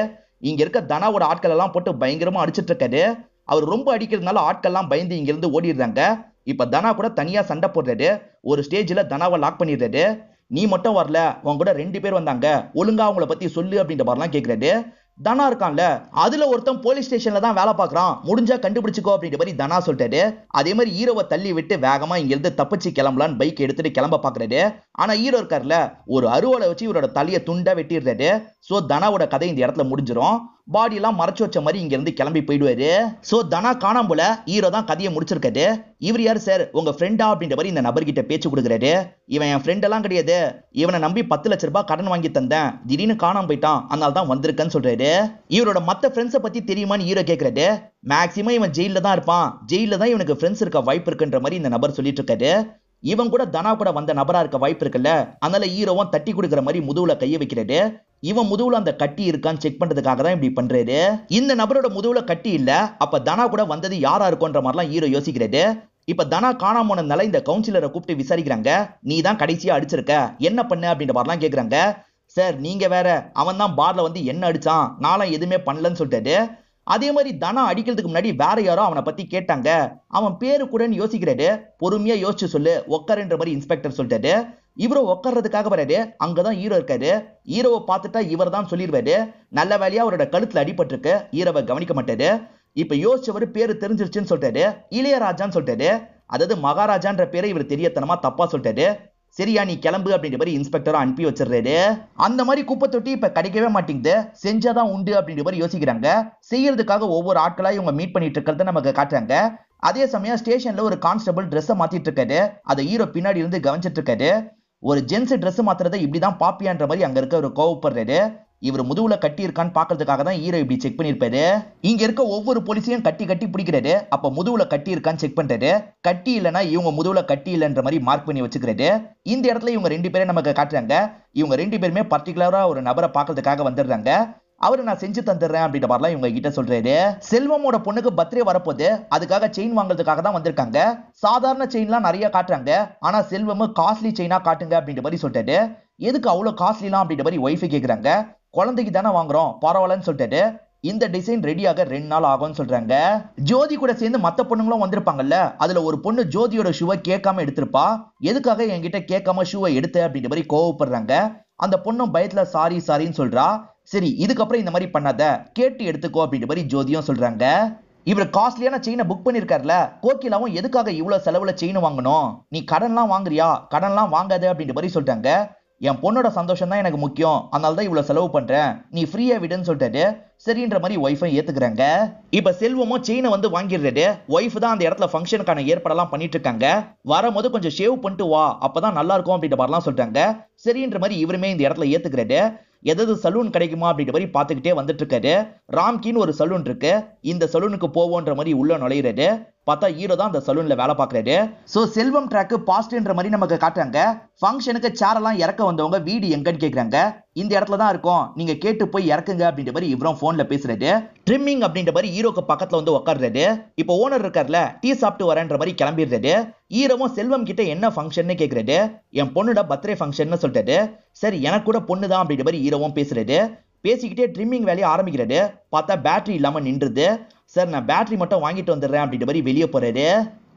இங்க இருக்க தனாவோட ஆட்கள் எல்லாம் போட்டு பயங்கரமா அடிச்சிட்டு இருக்காரு. அவர் ரொம்ப அடிக்கிறதுனால ஆட்கள் எல்லாம் பயந்து இங்க இருந்து ஓடிடுறாங்க. இப்ப தனா கூட தனியா சண்டை போடுறாரு. ஒரு ஸ்டேஜ்ல தனாவை லாக் பண்ணிடுறாரு. நீ மட்டும் வரல, உன் கூட 2 பேர் வந்தாங்க, ஒழுங்கா அவங்கள பத்தி சொல்லு அப்படின்ற மாதிரிலாம் கேட்கிறாரு. தனா இருக்கான்ல, அதுல ஒருத்தன் போலீஸ் ஸ்டேஷன்ல தான் வேலை பார்க்கறான், முடிஞ்சா கண்டுபிடிச்சுக்கோ அப்படின்ற மாதிரி தனா சொல்லிட்டாரு. அதே மாதிரி ஹீரோவை தள்ளி விட்டு வேகமா இங்க இருந்து தப்பிச்சு கிளம்பலான்னு பைக் எடுத்துட்டு கிளம்ப பாக்குறாரு. ஆனா ஹீரோ இருக்காருல, ஒரு அருவாளை வச்சு இவரோட தலையை துண்டா வெட்டிடுறாரு. சோ தனாவோட கதை இந்த இடத்துல முடிஞ்சிடும். பாடி எல்லாம் மறைச்சு வச்ச மாதிரி இங்க இருந்து கிளம்பி போயிடுவாரு. சோ தனா காணாம போல, ஹீரோ தான் கதையை முடிச்சிருக்காரு. இவர் யாரு சார், உங்க ஃப்ரெண்டா அப்படின்ற மாதிரி இந்த நபர்கிட்ட பேச்சு கொடுக்குறாரு. இவன் என் ஃப்ரெண்ட் எல்லாம் கிடையாது, இவனை நம்பி 10 லட்சம் ரூபாய் கடன் வாங்கி தந்தேன், திடீர்னு காணாம போயிட்டான், அதனால தான் வந்திருக்கேன்னு சொல்றாரு. இவரோட மத்த ஃப்ரெண்ட்ஸை பத்தி தெரியுமான்னு ஹீரோ கேட்கிறாரு. மேக்சிமம் இவன் ஜெயில தான் இருப்பான், ஜெயில தான் இவனுக்கு ஃப்ரெண்ட்ஸ் இருக்க வாய்ப்பு இருக்குன்ற மாதிரி இந்த நபர் சொல்லிட்டு இருக்காரு. இவன் கூட தனா கூட வந்த நபரா இருக்க வாய்ப்பு இருக்குல்ல, அதனால ஹீரோவும் தட்டி கொடுக்குற மாதிரி முதுகுல கையை வைக்கிறாரு. இவன் முதுகுல அந்த கட்டி இருக்கான்னு செக் பண்றதுக்காக தான் இப்படி பண்றாரு. இந்த நபரோட முதுகுல கட்டி இல்ல, அப்ப தனா கூட வந்தது யாரா இருக்கும்ன்ற மாதிரிலாம் ஹீரோ யோசிக்கிறாரு. இப்ப தனா காணாம போனதுனால இந்த கவுன்சிலரை கூப்பிட்டு விசாரிக்கிறாங்க. நீ தான் கடைசியா அடிச்சிருக்க, என்ன பண்ண அப்படின்ற மாதிரிலாம் கேக்குறாங்க. சார் நீங்க வேற, அவன் தான் பார்ல வந்து என்ன அடிச்சான், நானும் எதுவுமே பண்ணலன்னு சொல்லிட்டாரு. அதே மாதிரி தனா அடிக்கிறதுக்கு முன்னாடி வேற யாரோ அவனை பத்தி கேட்டாங்க, அவன் பேரு கூடன்னு யோசிக்கிறாரு. பொறுமையா யோசிச்சு சொல்லு, உட்காருன்ற மாதிரி இன்ஸ்பெக்டர் சொல்லிட்டாரு. இவரும் உட்கார்றதுக்காக வராரு. அங்கதான் ஹீரோ இருக்காரு. ஹீரோவை பார்த்துட்டா இவர் தான் சொல்லிடுவாரு. நல்ல வேலையா அவரோட கழுத்துல அடிபட்டிருக்கு, ஹீரோவை கவனிக்க மாட்டாரு. இப்ப யோசிச்சவர் பேரு தெரிஞ்சிருச்சுன்னு சொல்லிட்டாரு. இளையராஜான்னு சொல்லிட்டாரு. அதாவது மகாராஜான்ற பேரை இவர் தெரியத்தனமா தப்பா சொல்லிட்டாரு. சரியா நீ கிளம்பு அப்படின்ற மாதிரி இன்ஸ்பெக்டரும் அனுப்பி வச்சிடுறாரு. அந்த மாதிரி குப்பை தொட்டி இப்ப கிடைக்கவே மாட்டேங்குது, செஞ்சாதான் உண்டு அப்படின்ற மாதிரி யோசிக்கிறாங்க. செய்யறதுக்காக ஒவ்வொரு ஆட்களா இவங்க மீட் பண்ணிட்டு இருக்கிறத நமக்கு காட்டுறாங்க. அதே சமயம் ஸ்டேஷன்ல ஒரு கான்ஸ்டபிள் ட்ரெஸ் மாத்திட்டு இருக்காரு. அதை ஹீரோ பின்னாடி இருந்து கவனிச்சிட்டு இருக்காரு. ஒரு ஜென்ஸ் ட்ரெஸ் மாத்துறதை இப்படிதான் பாப்பியான்ற மாதிரி அங்க இருக்க ஒரு கோவப்படுறாரு. இவர் முதுகுல கட்டி இருக்கான்னு பாக்குறதுக்காக தான் ஹீரோ இப்படி செக் பண்ணிருப்பாரு. இங்க இருக்க ஒவ்வொரு போலீஸையும் கட்டி கட்டி பிடிக்கிறாரு. அப்ப முதுகுல கட்டி இருக்கான்னு செக் பண்றாரு. கட்டி இல்லனா இவங்க முதுகுல கட்டி இல்லன்ற மாதிரி மார்க் பண்ணி வச்சுக்கிறாரு. இந்த இடத்துல இவங்க ரெண்டு பேரும் நமக்கு காட்டுறாங்க. இவங்க ரெண்டு பேருமே பர்டிகுலரா ஒரு நபரை பாக்குறதுக்காக வந்துடுறாங்க. அவரு நான் செஞ்சு தந்துடுறேன் அப்படின்ற மாதிரிலாம் இவங்க கிட்ட சொல்றாரு. செல்வமோட பொண்ணுக்கு பர்த்டே வரப்போது, அதுக்காக செயின் வாங்குறதுக்காக தான் வந்திருக்காங்க. சாதாரண செயின்லாம் நிறைய காட்டுறாங்க. ஆனா செல்வமும் காஸ்ட்லி செயினா காட்டுங்க அப்படின்ற மாதிரி சொல்லிட்டாரு. எதுக்கு அவ்வளவு காஸ்ட்லிலாம் அப்படின்ற மாதிரி ஒய்ஃபை கேக்குறாங்க. குழந்தைக்கு தானே வாங்குறோம், பரவாயில்லன்னு சொல்லிட்டாரு. இந்த டிசைன் ரெடியாக 2 நாள் ஆகும்னு சொல்றாங்க. ஜோதி கூட சேர்ந்து மத்த பொண்ணுங்களும் வந்திருப்பாங்கல்ல, அதுல ஒரு பொண்ணு ஜோதியோட ஷூவை கேட்காம எடுத்திருப்பா. எதுக்காக என்கிட்ட கேட்காம ஷூவை எடுத்த அப்படின்ற மாதிரி கோவப்படுறாங்க. அந்த பொண்ணும் பயத்துல சாரின்னு சொல்றா. சரி, இதுக்கப்புறம் இந்த மாதிரி பண்ணாத, கேட்டு எடுத்துக்கோ அப்படின்ற மாதிரி ஜோதியும் சொல்றாங்க. இவர் காஸ்ட்லியான செயினை புக் பண்ணிருக்காருல, கோகிலாவும் எதுக்காக இவ்வளவு செலவுல செயின் வாங்கணும், நீ கடன்லாம் வாங்குறியா, கடன்லாம் வாங்காத அப்படின்ற மாதிரி சொல்றாங்க. என் பொண்ணோட சந்தோஷம் தான் எனக்கு முக்கியம், அதனால தான் இவ்வளவு செலவு பண்றேன், நீ ஃப்ரீயா விடுன்னு சொல்லிட்டாரு. சரின்ற மாதிரி ஒய்ஃபை ஏத்துக்கிறாங்க. இப்ப செல்வமும் செயினை வந்து வாங்கிடுறாரு. ஒய்ஃப் தான் அந்த இடத்துல ஃபங்க்ஷனுக்கான ஏற்பாடெல்லாம் பண்ணிட்டு இருக்காங்க. வரும்போது கொஞ்சம் ஷேவ் பண்ணிட்டு வா, அப்பதான் நல்லா இருக்கும் அப்படின்ற மாதிரிலாம் சொல்றாங்க. சரின்ற மாதிரி இவருமே இந்த இடத்துல ஏத்துக்கிறாரு. எதாவது சலூன் கிடைக்குமா அப்படின்ற மாதிரி பார்த்துக்கிட்டே வந்துட்டு இருக்காரு. ராம்கின்னு ஒரு சலூன் இருக்கு. இந்த சலூனுக்கு போவோன்ற மாதிரி உள்ள நுழையிறாரு. பார்த்தா ஹீரோ தான் அந்த சலூன்ல வேலை பார்க்கறாரு. சோ செல்வம் ட்ராக் பாஸ்ட்ன்ற மாதிரி நமக்கு காட்டுறாங்க. ஃபங்க்ஷனுக்கு சேர் எல்லாம் இறக்க வந்தவங்க வீடு எங்கன்னு கேக்குறாங்க. இந்த இடத்துல தான் இருக்கும், நீங்க கேட்டு போய் இறக்குங்க அப்படின்ற மாதிரி இவரும் போன்ல பேசுறாரு. ட்ரிம்மிங் அப்படின்ற மாதிரி ஹீரோக்கு பக்கத்துல வந்து உட்கார்றாரு. இப்போ ஓனர் இருக்கார்ல, டீ சாப்பிட்டு வரேன்ற மாதிரி கிளம்பிடுறாரு. ஹீரோவும் செல்வம் கிட்ட என்ன ஃபங்க்ஷன்னு கேக்குறாரு. என் பொண்ணோட பர்த்டே ஃபங்க்ஷன்னு சொல்லிட்டாரு. சரி, எனக்கு கூட பொண்ணு தான் அப்படின்ற மாதிரி ஹீரோவும் பேசுறாரு. பேசிக்கிட்டே ட்ரிம்மிங் வேலையை ஆரம்பிக்கிறாரு. பார்த்தா பேட்டரி இல்லாம நின்றுது. சார், நான் பேட்டரி மட்டும் வாங்கிட்டு வந்துடுறேன் அப்படின்ற மாதிரி வெளியே போறாரு.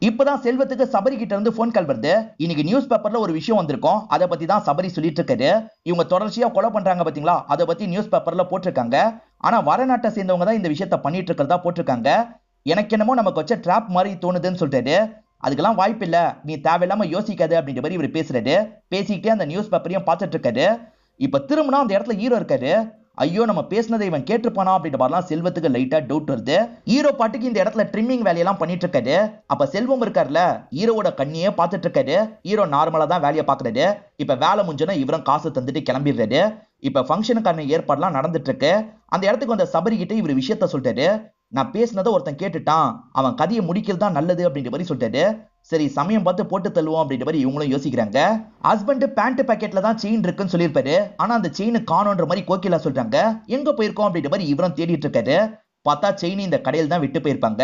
இப்பதான் செல்வத்துக்கு சபரி கிட்ட இருந்து போன் கால் வருது. இன்னைக்கு நியூஸ் பேப்பர்ல ஒரு விஷயம் வந்திருக்கும், அதை பத்தி தான் சபரி சொல்லிட்டு இருக்காரு. இவங்க தொடர்ச்சியா கொலை பண்றாங்க பாத்தீங்களா, அதை பத்தி நியூஸ் பேப்பர்ல போட்டிருக்காங்க. ஆனா வடநாட்டை சேர்ந்தவங்க தான் இந்த விஷயத்த பண்ணிட்டு இருக்கிறதா போட்டிருக்காங்க. எனக்கு என்னமோ நமக்கு வச்ச ட்ராப் மாதிரி தோணுதுன்னு சொல்லிட்டாரு. அதுக்கெல்லாம் வாய்ப்பு இல்ல, நீ தேவையில்லாம யோசிக்காது அப்படின்ற மாதிரி இவர் பேசுறாரு. பேசிக்கிட்டே அந்த நியூஸ் பேப்பரையும் பார்த்துட்டு இருக்காரு. இப்ப திரும்பினா அந்த இடத்துல ஹீரோ இருக்காரு. ஐயோ, நம்ம பேசினதை இவன் கேட்டிருப்பானா அப்படின்ற மாதிரிலாம் செல்வத்துக்கு லைட்டா டவுட் வருது. ஹீரோ பாட்டுக்கு இந்த இடத்துல ட்ரிம்மிங் வேலையெல்லாம் பண்ணிட்டு இருக்காரு. அப்ப செல்வம் இருக்காருல, ஹீரோவோட கண்ணியே பார்த்துட்டு இருக்காரு. ஹீரோ நார்மலா தான் வேலையை பாக்குறாரு. இப்ப வேலை முடிஞ்சோன்னா இவரும் காசு தந்துட்டு கிளம்பிடுறாரு. இப்ப ஃபங்க்ஷனுக்கான ஏற்பாடுலாம் நடந்துட்டு இருக்கு. அந்த இடத்துக்கு வந்த சபரி கிட்ட இவர் விஷயத்த சொல்லிட்டாரு. நான் பேசினதை ஒருத்தன் கேட்டுட்டான், அவன் கதையை முடிக்கிறது தான் நல்லது அப்படின்ற மாதிரி சொல்லிட்டாரு. சரி, சமயம் பார்த்து போட்டு தள்ளுவோம் அப்படின்ற மாதிரி இவங்களும் யோசிக்கிறாங்க. ஹஸ்பண்ட் பேண்ட் பாக்கெட்ல தான் செயின் இருக்குன்னு சொல்லியிருப்பாரு. ஆனா அந்த செயின் காணோன்ற மாதிரி கோகிலா சொல்றாங்க. எங்க போயிருக்கோம் அப்படின்ற மாதிரி இவரும் தேடிட்டு இருக்காரு. பார்த்தா செயின் இந்த கடையில் தான் விட்டு போயிருப்பாங்க.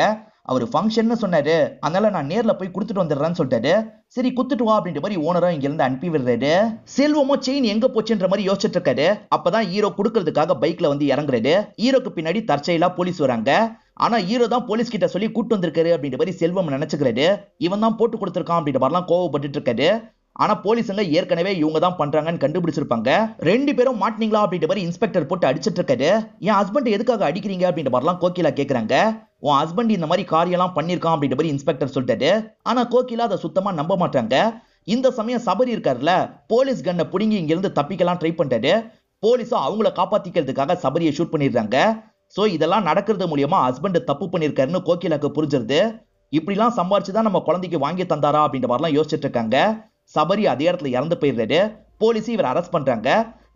அவர் ஃபங்க்ஷன் சொன்னாரு, அதனால நான் நேர்ல போய் கொடுத்துட்டு வந்துடுறேன்னு சொல்லிட்டாரு. சரி, குத்துட்டு வா அப்படின்ற மாதிரி ஓனரும் இங்க இருந்து அனுப்பி விடுறாரு. செல்வமும் செயின் எங்க போச்சுன்ற மாதிரி யோசிச்சுட்டு இருக்காரு. அப்பதான் ஹீரோ கொடுக்கறதுக்காக பைக்ல வந்து இறங்குறாரு. ஹீரோக்கு பின்னாடி தற்செயலா போலீஸ் வராங்க. ஆனா ஹீரோ தான் போலீஸ் கிட்ட சொல்லி கூட்டு வந்திருக்காரு அப்படின்ற மாதிரி செல்வம் நினைச்சுக்கிறாரு. இவன் தான் போட்டு கொடுத்திருக்கான் அப்படின்ற மாதிரிலாம் கோவப்பட்டு இருக்காரு. ஆனா போலீஸுங்க ஏற்கனவே இவங்க தான் பண்றாங்கன்னு கண்டுபிடிச்சிருப்பாங்க. ரெண்டு பேரும் மாட்டினீங்களா அப்படின்ற மாதிரி இன்ஸ்பெக்டர் போட்டு அடிச்சிட்டு இருக்காரு. என் ஹஸ்பண்ட் எதுக்காக அடிக்கிறீங்க அப்படின்ற மாதிரிலாம் கோகிலா கேக்குறாங்க. உன் ஹஸ்பண்ட் இந்த மாதிரி காரியெல்லாம் பண்ணிருக்கான் அப்படின்ற மாதிரி இன்ஸ்பெக்டர் சொல்லிட்டாரு. ஆனா கோகிலா அதை சுத்தமா நம்ப மாட்டாங்க. இந்த சமயம் சபரி இருக்காருல, போலீஸ் கண்ணை புடுங்கி இங்க இருந்து தப்பிக்கலாம் ட்ரை பண்ணிட்டாரு. போலீஸும் அவங்கள காப்பாத்திக்கிறதுக்காக சபரியை ஷூட் பண்ணிடுறாங்க. சோ இதெல்லாம் நடக்கிறது மூலியமா ஹஸ்பண்ட் தப்பு பண்ணிருக்காருன்னு கோகிலாக்கு புரிஞ்சிருது. இப்படிலாம் சம்பாரிச்சுதான் நம்ம குழந்தைக்கு வாங்கி தந்தாரா அப்படின்ற மாதிரிலாம் யோசிச்சுட்டு இருக்காங்க. சபரி அதே இடத்துல இறந்து போயிடுறாரு. போலீஸ் இவர் அரெஸ்ட் பண்றாங்க.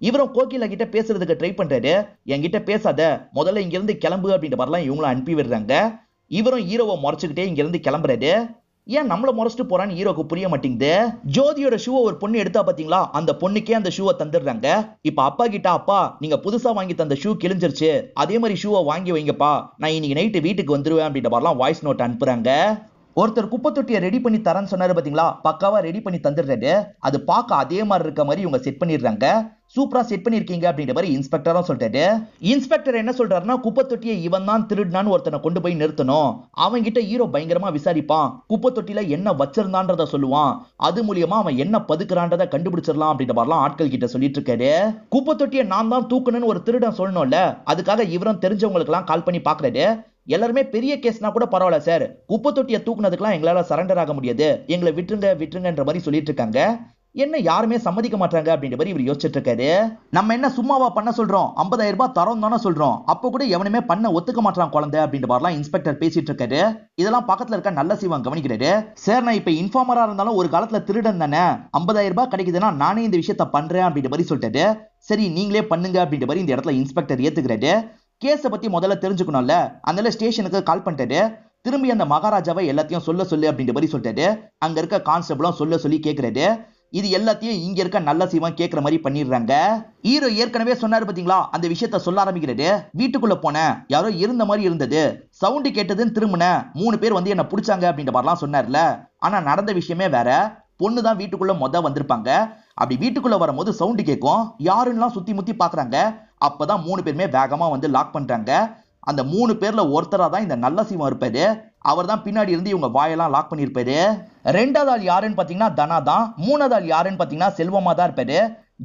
இவரும் கோகிலா கிட்ட பேசுறதுக்கு ட்ரை பண்றாரு. என்கிட்ட பேசாத, முதல்ல இங்க இருந்து கிளம்பு அப்படின்ற மாதிரிலாம் இவங்களும் அனுப்பி விடுறாங்க. இவரும் ஹீரோவை முறைச்சுக்கிட்டே இங்க இருந்து கிளம்புறாரு. ஏன் நம்மள முறைச்சிட்டு போறான்னு ஹீரோக்கு புரிய மாட்டேங்குது. ஜோதியோட ஷூவை ஒரு பொண்ணு எடுத்தா பாத்தீங்களா, அந்த பொண்ணுக்கே அந்த ஷூவை தந்துடுறாங்க. இப்ப அப்பா கிட்ட, அப்பா நீங்க புதுசா வாங்கி தந்த ஷூ கிழிஞ்சிருச்சு, அதே மாதிரி ஷூவை வாங்கி வைங்கப்பா, நான் இன்னைக்கு நைட்டு வீட்டுக்கு வந்துருவேன் அப்படின்ற மாதிரிலாம் வாய்ஸ் நோட் அனுப்புறாங்க. ஒருத்தர் குப்பை தொட்டியை ரெடி பண்ணி தரேன்னு சொன்னாரு பாத்தீங்களா, பக்காவா ரெடி பண்ணி தந்துடுறாரு. அது பார்க்க அதே மாதிரி இருக்க மாதிரி இவங்க செட் பண்ணிடுறாங்க. சூப்பரா செட் பண்ணிருக்கீங்க அப்படின்ற மாதிரி இன்ஸ்பெக்டரும் சொல்லிட்டாரு. இன்ஸ்பெக்டர் என்ன சொல்றாருன்னா, குப்பை தொட்டியை இவன் தான் திருடினான்னு ஒருத்தனை கொண்டு போய் நிறுத்தணும். அவன் கிட்ட ஹீரோ பயங்கரமா விசாரிப்பான். குப்பை தொட்டியில என்ன வச்சிருந்தான்றத சொல்லுவான். அது மூலியமா அவன் என்ன பதுக்குறான்றத கண்டுபிடிச்சிடலாம் அப்படின்ற மாதிரிலாம் ஆட்கள் கிட்ட சொல்லிட்டு இருக்காரு. குப்பை தொட்டியை நான் தான் தூக்கணும்னு ஒரு திருடன் சொல்லணும்ல, அதுக்காக இவரும் தெரிஞ்சவங்களுக்கு எல்லாம் கால் பண்ணி பாக்குறாரு. எல்லாருமே பெரிய கேஸ்னா கூட பரவாயில்ல சார், குப்பை தொட்டியை தூக்குனதுக்கெல்லாம் எங்களால சரண்டர் ஆக முடியாது, எங்களை விட்டுருங்கன்ற மாதிரி சொல்லிட்டு இருக்காங்க. என்ன யாருமே சம்மதிக்க மாட்டாங்க அப்படின்ற மாதிரி இவர் யோசிச்சுட்டு இருக்காரு. நம்ம என்ன சும்மாவா பண்ண சொல்றோம், 50,000 ரூபாய் தரோம் தானே சொல்றோம், அப்போ கூட எவனுமே பண்ண ஒத்துக்க மாட்டான் குழந்தை அப்படின்ற மாதிரிலாம் இன்ஸ்பெக்டர் பேசிட்டு இருக்காரு. இதெல்லாம் பக்கத்துல இருக்க நல்ல சிவம் கவனிக்கிறாரு. சார் நான் இப்ப இன்ஃபார்மரா இருந்தாலும் ஒரு காலத்துல திருடன் தானே, 50,000 ரூபாய் கிடைக்குதுன்னா நானே இந்த விஷயத்த பண்றேன் அப்படின்ற மாதிரி சொல்லிட்டாரு. சரி நீங்களே பண்ணுங்க அப்படின்ற மாதிரி இந்த இடத்துல இன்ஸ்பெக்டர் ஏத்துக்கிறாரு. கேஸ பத்தி முதல்ல தெரிஞ்சுக்கணும்ல, அதனால ஸ்டேஷனுக்கு கால் பண்ணிட்டாரு. திரும்பி அந்த மகாராஜாவை எல்லாத்தையும் சொல்ல சொல்லு அப்படின்ற மாதிரி சொல்லிட்டாரு. அங்க இருக்க கான்ஸ்டபிளும் சொல்ல சொல்லி கேட்கிறாரு. இது எல்லாத்தையும் இங்க இருக்க நல்ல சிவம் கேட்கிற மாதிரி பண்ணிடுறாங்க. ஹீரோ ஏற்கனவே சொன்னாரு பாத்தீங்களா, அந்த விஷயத்த சொல்ல ஆரம்பிக்கிறாரு. வீட்டுக்குள்ள போன யாரோ இருந்த மாதிரி இருந்தது, சவுண்ட் கேட்டதுன்னு திரும்பின 3 பேர் வந்து என்ன பிடிச்சாங்க அப்படின்ற மாதிரிலாம் சொன்னார்ல. ஆனா நடந்த விஷயமே வேற. பொண்ணு தான் வீட்டுக்குள்ள வந்திருப்பாங்க. அப்படி வீட்டுக்குள்ள வரும்போது சவுண்ட் கேட்கும், யாருன்னெல்லாம் சுத்தி முத்தி பாக்குறாங்க. அப்பதான் 3 பேருமே வேகமா வந்து லாக் பண்றாங்க. அந்த 3 பேர்ல ஒருத்தரா தான் இந்த நல்ல சிவம் இருப்பாரு. அவர் தான் பின்னாடி இருந்து இவங்க வாயெல்லாம் லாக் பண்ணிருப்பாரு. 2வது ஆள் யாருன்னு பாத்தீங்கன்னா தனா தான். 3வது ஆள் யாருன்னு பாத்தீங்கன்னா செல்வமா தான் இருப்பாரு.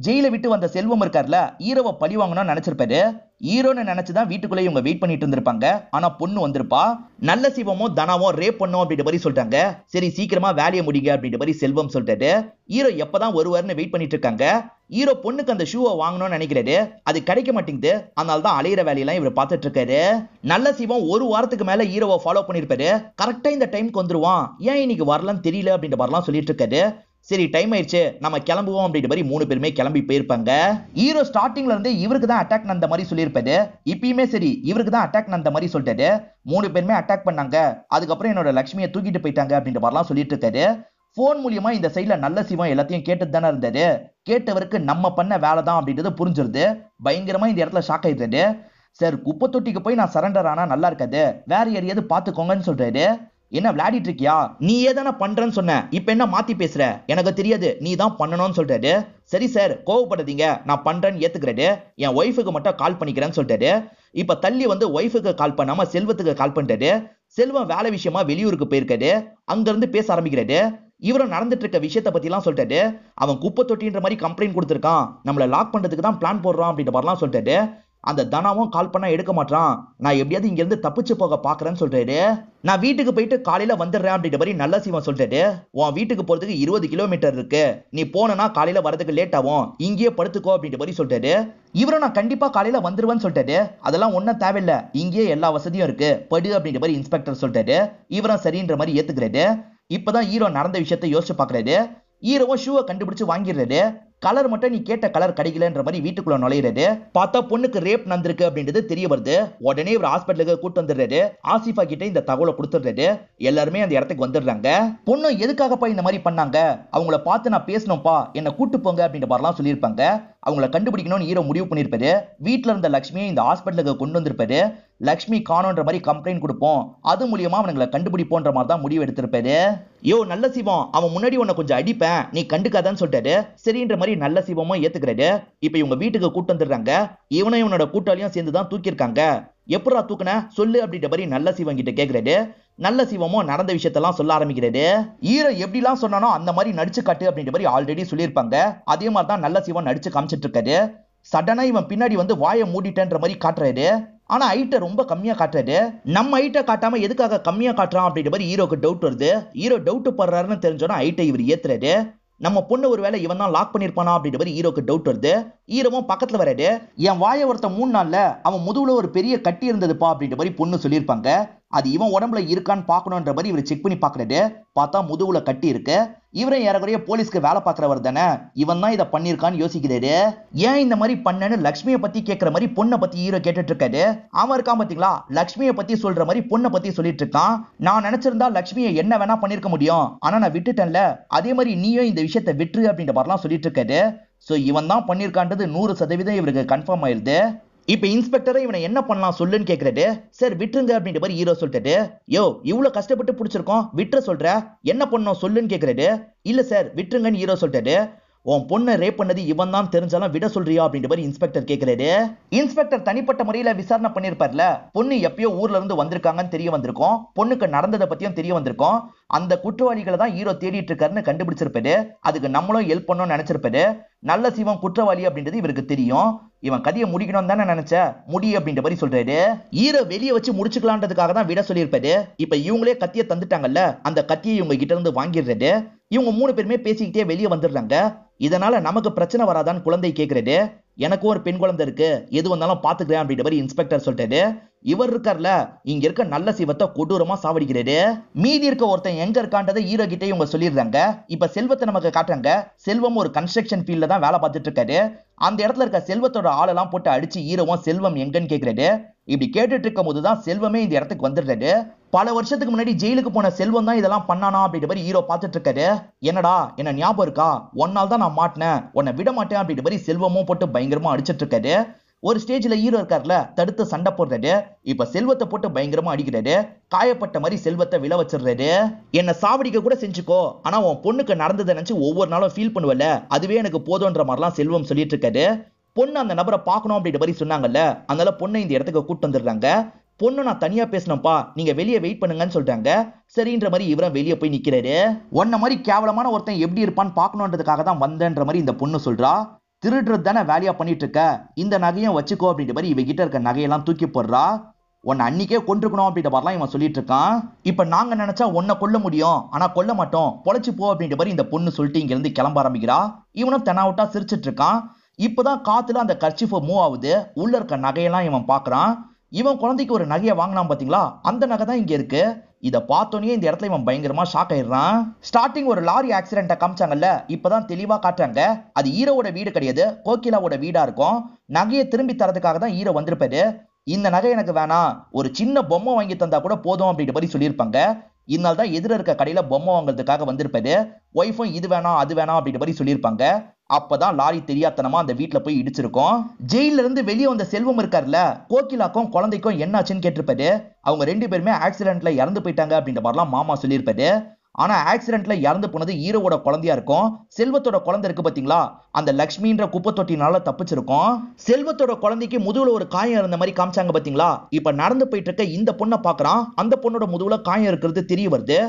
ஜெயில விட்டு வந்த செல்வம் இருக்கார்ல, ஹீரோவை பழி வாங்கணும்னு நினைச்சிருப்பாரு. ஹீரோன்னு நினைச்சுதான் வீட்டுக்குள்ள இவங்க வெயிட் பண்ணிட்டு இருந்திருப்பாங்க. ஆனா பொண்ணு வந்திருப்பா. நல்ல சிவமும் தனாவும் ரேப் பண்ணும் அப்படின்ற மாதிரி சொல்றாங்க. சரி சீக்கிரமா வேலையை முடிங்க அப்படின்ற மாதிரி செல்வம் சொல்லிட்டாரு. ஹீரோ எப்பதான் வருவாருன்னு வெயிட் பண்ணிட்டு இருக்காங்க. ஹீரோ பொண்ணுக்கு அந்த ஷூவை வாங்கணும்னு நினைக்கிறாரு. அது கிடைக்க மாட்டேங்குது. அதனால தான் அலையிற வேலையெல்லாம் இவர் பார்த்துட்டு இருக்காரு. நல்ல சிவம் ஒரு வாரத்துக்கு மேல ஹீரோவை ஃபாலோ பண்ணிருப்பாரு. கரெக்டா இந்த டைம்க்கு வந்துருவான், ஏன் இன்னைக்கு வரலன்னு தெரியல அப்படின்ற மாதிரிலாம் சொல்லிட்டு இருக்காரு. சரி டைம் ஆயிடுச்சு, நம்ம கிளம்புவோம் அப்படின்ற மாதிரி 3 பேருமே கிளம்பி போயிருப்பாங்க. ஹீரோ ஸ்டார்டிங்ல இருந்து இவருக்கு தான் அட்டாக் நடந்த மாதிரி சொல்லியிருப்பாரு. இப்பயுமே சரி இவருக்கு தான் அட்டாக் நடந்த மாதிரி சொல்லிட்டாரு. 3 பேருமே அட்டாக் பண்ணாங்க. அதுக்கப்புறம் என்னோட லட்சுமியை தூக்கிட்டு போயிட்டாங்க அப்படின்ற மாதிரிலாம் சொல்லிட்டு இருக்காரு. போன் மூலியமா இந்த சைட்ல நல்ல சிவம் எல்லாத்தையும் கேட்டு தானே இருந்தாரு. கேட்டவருக்கு நம்ம பண்ண வேலை தான் அப்படின்றது புரிஞ்சிருது. பயங்கரமா இந்த இடத்துல ஷாக் ஆயிடுறாரு. சார் குப்பை தொட்டிக்கு போய் நான் சரண்டர் ஆனா நல்லா இருக்காது, வேற யாரையாவது பாத்துக்கோங்கன்னு சொல்றாரு. என்ன விளையாடிட்டு இருக்கியா, நீ ஏதான பண்றன்னு சொன்ன, இப்ப என்ன மாத்தி பேசுற, எனக்கு தெரியாது நீ தான் பண்ணணும்னு சொல்றாரு. சரி சார் கோவப்படாதீங்க, நான் பண்றேன்னு ஏத்துக்கிறாரு. என் ஒய்ஃபுக்கு மட்டும் கால் பண்ணிக்கிறேன்னு சொல்லிட்டாரு. இப்ப தள்ளி வந்து ஒய்ஃபுக்கு கால் பண்ணாம செல்வத்துக்கு கால் பண்ணிட்டாரு. செல்வம் வேலை விஷயமா வெளியூருக்கு போயிருக்காரு. அங்க இருந்து பேச ஆரம்பிக்கிறாரு. இவரும் நடந்துட்டு இருக்க விஷயத்த பத்தி எல்லாம் சொல்லிட்டாரு. அவன் குப்பை தொட்டின்ற மாதிரி கம்ப்ளைண்ட் கொடுத்திருக்கான், நம்மள லாக் பண்றதுக்கு தான் பிளான் போடுறான் அப்படின்ற மாதிரிலாம் சொல்லிட்டாரு. அந்த தனாவும் கால் பண்ணா எடுக்க மாட்டான், நான் எப்படியாவது இங்க இருந்து தப்பிச்சு போக பாக்குறேன்னு சொல்றாரு. நான் வீட்டுக்கு போயிட்டு காலையில வந்துடுறேன் அப்படின்ற மாதிரி நல்ல சிவம் சொல்றாரு. உன் வீட்டுக்கு போறதுக்கு 20 கிலோமீட்டர் இருக்கு, நீ போனா காலையில வரதுக்கு லேட் ஆகும், இங்கேயே படுத்துக்கோ அப்படின்ற மாதிரி சொல்றாரு. இவரும் நான் கண்டிப்பா காலையில வந்துருவேன்னு சொல்லிட்டாரு. அதெல்லாம் ஒன்னும் தேவையில்லை, இங்கேயே எல்லா வசதியும் இருக்கு, படு அப்படின்ற மாதிரி இன்ஸ்பெக்டர் சொல்லிட்டாரு. இவரும் சரின்ற மாதிரி ஏத்துக்கிறாரு. இப்பதான் ஹீரோ நடந்த விஷயத்தை யோசிச்சு பாக்குறாரு. ஹீரோவும் ஷூவை கண்டுபிடிச்சு வாங்கிடுறாரு. கலர் மட்டும் நீ கேட்ட கலர் கிடைக்கலன்ற மாதிரி வீட்டுக்குள்ள நுழையிறாரு. பார்த்தா பொண்ணுக்கு ரேப் நடந்திருக்கு அப்படின்றது தெரிய வருது. உடனே ஒரு ஹாஸ்பிட்டலுக்கு கூட்டு வந்துடுறாரு. ஆசிஃபா கிட்ட இந்த தகவலை கொடுத்துடுறாரு. எல்லாருமே அந்த இடத்துக்கு வந்துடுறாங்க. பொண்ணு எதுக்காகப்பா இந்த மாதிரி பண்ணாங்க, அவங்கள பார்த்து நான் பேசணும்ப்பா, என்ன கூட்டு போங்க அப்படின்ற மாதிரிலாம் சொல்லியிருப்பாங்க. அவங்கள கண்டுபிடிக்கணும்னு ஹீரோ முடிவு பண்ணிருப்பாரு. வீட்டுல இருந்த லட்சுமியை இந்த ஹாஸ்பிட்டலுக்கு கொண்டு வந்திருப்பாரு. லட்சுமி காணோன்ற மாதிரி கம்ப்ளைண்ட் கொடுப்போம், அது மூலியமா அவங்களை கண்டுபிடிப்போன்ற மாதிரி தான் முடிவு எடுத்திருப்பாரு. யோ நல்ல சிவம், அவன் முன்னாடி உன்னை கொஞ்சம் அடிப்பேன், நீ கண்டுக்காதான்னு சொல்லிட்டாரு. சரின்ற மாதிரி நல்ல சிவமும் ஏத்துக்கிறாரு. இப்ப இவங்க வீட்டுக்கு கூட்டு வந்துடுறாங்க. இவனும் இவனோட கூட்டாளியும் சேர்ந்து தான் தூக்கியிருக்காங்க. எப்படா தூக்குன சொல்லு அப்படின்ற மாதிரி நல்ல சிவம் கிட்ட கேக்குறாரு. நல்ல சிவமும் நடந்த விஷயத்தெல்லாம் சொல்ல ஆரம்பிக்கிறாரு. ஹீரோ எப்படிலாம் சொன்னானோ அந்த மாதிரி நடிச்சு காட்டு அப்படின்ற மாதிரி ஆல்ரெடி சொல்லியிருப்பாங்க. அதே மாதிரி தான் நல்ல சிவம் நடிச்சு காமிச்சிட்டு இருக்காரு. சடனா இவன் பின்னாடி வந்து வாயை மூடிட்டேன்ற மாதிரி காட்டுறாரு. ஆனா ஹைட்டை ரொம்ப கம்மியா காட்டுறாரு. நம்ம ஹைட்டை காட்டாம எதுக்காக கம்மியா காட்டுறான் அப்படின்ற மாதிரி ஹீரோக்கு டவுட் வருது. ஹீரோ டவுட் படுறாருன்னு தெரிஞ்சோன்னா ஹைட்டை இவர் ஏத்துறாரு. நம்ம பொண்ணு ஒருவேளை இவன் தான் லாக் பண்ணிருப்பானா அப்படின்ற மாதிரி ஹீரோக்கு டவுட் வருது. ஹீரோவும் பக்கத்துல வராரு. என் வாயை ஒருத்த 3 நாள்ல அவன் முதுகுல ஒரு பெரிய கட்டி இருந்ததுப்பா அப்படின்ற மாதிரி பொண்ணு சொல்லியிருப்பாங்க. அது இவன் உடம்புல இருக்கான்னு பாக்கணும்ன்ற மாதிரி இவர் செக் பண்ணி பாக்குறாரு. பார்த்தா முதுகுல கட்டி இருக்கு. இவரை ஏறக்குறைய போலீஸ்க்கு வேலை பார்க்கறவர் தானே, இவன் தான் இதை பண்ணிருக்கான்னு யோசிக்கிறாரு. ஏன் இந்த மாதிரி பண்ணன்னு லட்சுமியை பத்தி கேட்கிற மாதிரி பொண்ணை பத்தி ஹீரோ கேட்டுட்டு இருக்காரு. அவன் இருக்கான் பாத்தீங்களா, லட்சுமியை பத்தி சொல்ற மாதிரி பொண்ணை பத்தி சொல்லிட்டு இருக்கான். நான் நினைச்சிருந்தா லட்சுமியை என்ன வேணா பண்ணிருக்க முடியும், ஆனா நான் விட்டுட்டேன்ல, அதே மாதிரி நீயும் இந்த விஷயத்தை விட்டுரு அப்படின்ற மாதிரிலாம் சொல்லிட்டு இருக்காரு. சோ இவன் தான் பண்ணிருக்கான்றது 100% இவருக்கு கன்ஃபார்ம் ஆயிருது. இப்ப இன்ஸ்பெக்டரை இவனை என்ன பண்ணலாம் சொல்லுன்னு கேக்குறாரு. சார் விட்டுருங்க அப்படின்ற மாதிரி ஹீரோ சொல்லிட்டாரு. யோ இவ்வளவு கஷ்டப்பட்டு பிடிச்சிருக்கோம், விட்டுற சொல்ற, என்ன பண்ணணும் சொல்லுன்னு கேக்குறாரு. இல்ல சார் விட்டுருங்கன்னு ஹீரோ சொல்லிட்டாரு. உன் பொண்ணை ரேப் பண்ணது இவன் தான் தெரிஞ்சாலும் விட சொல்றியா அப்படின்ற மாதிரி இன்ஸ்பெக்டர் கேக்குறாரு. இன்ஸ்பெக்டர் தனிப்பட்ட முறையில விசாரணை பண்ணிருப்பார்ல, பொண்ணு எப்பயோ ஊர்ல இருந்து வந்திருக்காங்கன்னு தெரிய வந்திருக்கும், பொண்ணுக்கு நடந்ததை பத்தியும் தெரிய வந்திருக்கும். அந்த குற்றவாளிகளை தான் ஹீரோ தேடிட்டு இருக்காருன்னு கண்டுபிடிச்சிருப்பாரு. அதுக்கு நம்மளும் ஹெல்ப் பண்ணணும்னு நினைச்சிருப்பாரு. நல்ல சிவம் குற்றவாளி அப்படின்றது இவருக்கு தெரியும். இவன் கதையை முடிக்கணும் தானே நினைச்ச, முடி அப்படின்ற மாதிரி சொல்றாரு. ஹீரோ வெளியே வச்சு முடிச்சுக்கலான்றதுக்காக தான் விட சொல்லியிருப்பாரு. இப்ப இவங்களே கத்தியை தந்துட்டாங்கல்ல, அந்த கத்தியை இவங்க கிட்ட இருந்து வாங்கிடுறாரு. இவங்க 3 பேருமே பேசிக்கிட்டே வெளியே வந்துடுறாங்க. இதனால நமக்கு பிரச்சனை வராதான்னு குழந்தை கேக்குறது. எனக்கும் ஒரு பெண் குழந்தை இருக்கு, எது வந்தாலும் பாத்துக்கிறேன் அப்படின்ற மாதிரி இன்ஸ்பெக்டர் சொல்லிட்டாரு. இவர் இருக்கார்ல, இங்க இருக்க நல்ல சிவத்தை கொடூரமா சாவடிக்கிறாரு. மீதி இருக்க ஒருத்தன் எங்க இருக்கான்றதை ஹீரோ கிட்டே இவங்க சொல்லிடுறாங்க. இப்ப செல்வத்தை நமக்கு காட்டுறாங்க. செல்வம் ஒரு கன்ஸ்ட்ரக்ஷன் ஃபீல்ட்ல தான் வேலை பார்த்துட்டு இருக்காரு. அந்த இடத்துல இருக்க செல்வத்தோட ஆளெல்லாம் போட்டு அடிச்சு ஹீரோவும் செல்வம் எங்கன்னு கேக்குறாரு. இப்படி கேட்டுட்டு இருக்கும் போதுதான் செல்வமே இந்த இடத்துக்கு வந்துடுறாரு. பல வருஷத்துக்கு முன்னாடி ஜெயிலுக்கு போன செல்வம் தான் இதெல்லாம் பண்ணானா அப்படின்ற மாதிரி ஹீரோ பார்த்துட்டு இருக்காரு. என்னடா என்ன ஞாபகம் இருக்கா, ஒன்னால தான் நான் மாட்டினேன், உன்னை விட மாட்டேன் அப்படின்ற மாதிரி செல்வமும் போட்டு பயங்கரமா அடிச்சிட்டு இருக்காரு. ஒரு ஸ்டேஜ்ல ஹீரோ இருக்காருல, தடுத்து சண்டை போடுறாரு. இப்ப செல்வத்தை போட்டு பயங்கரமா அடிக்கிறாரு. காயப்பட்ட மாதிரி செல்வத்தை விழ வச்சிடுறாரு. என்ன சாவடிக்க கூட செஞ்சுக்கோ, ஆனா உன் பொண்ணுக்கு நடந்ததை நினைச்சு ஒவ்வொரு நாளும் ஃபீல் பண்ணுவல, அதுவே எனக்கு போதுன்ற மாதிரிலாம் செல்வம் சொல்லிட்டு இருக்காரு. பொண்ணு அந்த நபரை பார்க்கணும் அப்படின்ற மாதிரி சொன்னாங்கல்ல, அதனால பொண்ணை இந்த இடத்துக்கு கூட்டு வந்துடுறாங்க. பொண்ணு நான் தனியா பேசணும்ப்பா, நீங்க வெளியே வெயிட் பண்ணுங்கன்னு சொல்றாங்க. சரின்ற மாதிரி இவரும் வெளியே போய் நிக்கிறாரு. ஒன்ன மாதிரி கேவலமான ஒருத்தன் எப்படி இருப்பான்னு பார்க்கணுன்றதுக்காக தான் வந்தேன்ற மாதிரி இந்த பொண்ணு சொல்றா. திருடுறது தானே வேலையா பண்ணிட்டு இருக்க, இந்த நகையும் வச்சுக்கோ அப்படின்ற மாதிரி இவகிட்ட இருக்க நகையெல்லாம் தூக்கி போடுறா. உன்னை அன்னைக்கே கொண்டிருக்கணும் அப்படின்ற மாதிரிலாம் இவன் சொல்லிட்டு இருக்கான். இப்ப நாங்க நினைச்சா உன்னை கொல்ல முடியும், ஆனா கொல்ல மாட்டோம், பொழைச்சு போ அப்படின்ற மாதிரி இந்த பொண்ணு சொல்லிட்டு இங்க இருந்து கிளம்ப ஆரம்பிக்கிறா. இவனும் தெனாவட்டா சிரிச்சிட்டு இருக்கான். இப்பதான் காத்துல அந்த கர்ச்சிஃப் மூவ் ஆகுது. உள்ள இருக்க நகையெல்லாம் இவன் பாக்குறான். இவன் குழந்தைக்கு ஒரு நகையை வாங்கினான் பாத்தீங்களா, அந்த நகை தான் இங்க இருக்கு. இத பார்த்தோன்னே இந்த இடத்துல இவன் பயங்கரமா ஷாக் ஆயிடுறான். ஸ்டார்டிங் ஒரு லாரி ஆக்சிடென்ட்டை காமிச்சாங்கல்ல, இப்பதான் தெளிவா காட்டுறாங்க. அது ஹீரோவோட வீடு கிடையாது, கோகிலாவோட வீடா இருக்கும். நகையை திரும்பி தரதுக்காக தான் ஹீரோ வந்திருப்பாரு. இந்த நகை எனக்கு வேணாம், ஒரு சின்ன பொம்மை வாங்கி தந்தா கூட போதும் அப்படின்ற மாதிரி சொல்லியிருப்பாங்க. இதனால தான் எதிர இருக்க கடையில பொம்மை வாங்குறதுக்காக வந்திருப்பாரு. ஒய்ஃபும் இது வேணாம் அது வேணாம் அப்படின்ற மாதிரி சொல்லியிருப்பாங்க. அப்பதான் லாரி தெரியாதனமா அந்த வீட்டுல போய் இடிச்சிருக்கோம். ஜெயில இருந்து வெளியே வந்த செல்வம் இருக்காருல்ல, கோகிலாக்கும் குழந்தைக்கும் என்னாச்சுன்னு கேட்டிருப்பாரு. அவங்க 2 பேருமே ஆக்சிடென்ட்ல இறந்து போயிட்டாங்க அப்படின்ற மாதிரிலாம் மாமா சொல்லியிருப்பாரு. ஆனா ஆக்சிடென்ட்ல இறந்து போனது ஹீரோவோட குழந்தையா இருக்கும். செல்வத்தோட குழந்தை இருக்கு பாத்தீங்களா, அந்த லக்ஷ்மின்ற குப்பை தொட்டினால தப்பிச்சிருக்கும். செல்வத்தோட குழந்தைக்கு முதுகுல ஒரு காயம் இருந்த மாதிரி காமிச்சாங்க பாத்தீங்களா. இப்ப நடந்து போயிட்டு இருக்க இந்த பொண்ணை பாக்குறான். அந்த பொண்ணோட முதுகுல காயம் இருக்கிறது தெரிய வருது.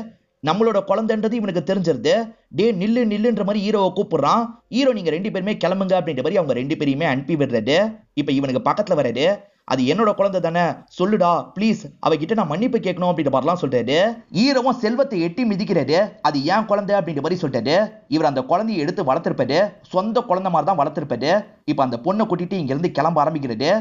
நம்மளோட குழந்தைன்றது இவனுக்கு தெரிஞ்சிருது. டே நில்லு நில்லுன்ற மாதிரி ஹீரோவை கூப்பிடுறான். ஹீரோ நீங்க 2 பேருமே கிளம்புங்க அப்படின்ற மாதிரி அவங்க 2 பேரையுமே அனுப்பி விடுறாரு. இப்ப இவனுக்கு பக்கத்துல வராது. அது என்னோட குழந்தை தானே, சொல்லுடா ப்ளீஸ், அவகிட்ட நான் மன்னிப்பு கேட்கணும் அப்படின்ற மாதிரிலாம் சொல்றாரு. ஹீரோவும் செல்வத்தை எட்டி மிதிக்கிறாரு. அது ஏன் குழந்தை அப்படின்ற மாதிரி சொல்றாரு. இவர் அந்த குழந்தையை எடுத்து வளர்த்திருப்பாரு, சொந்த குழந்தை மாதிரி தான் வளர்த்திருப்பாரு. இப்ப அந்த பொண்ணை கூட்டிட்டு இங்க இருந்து கிளம்ப ஆரம்பிக்கிறது.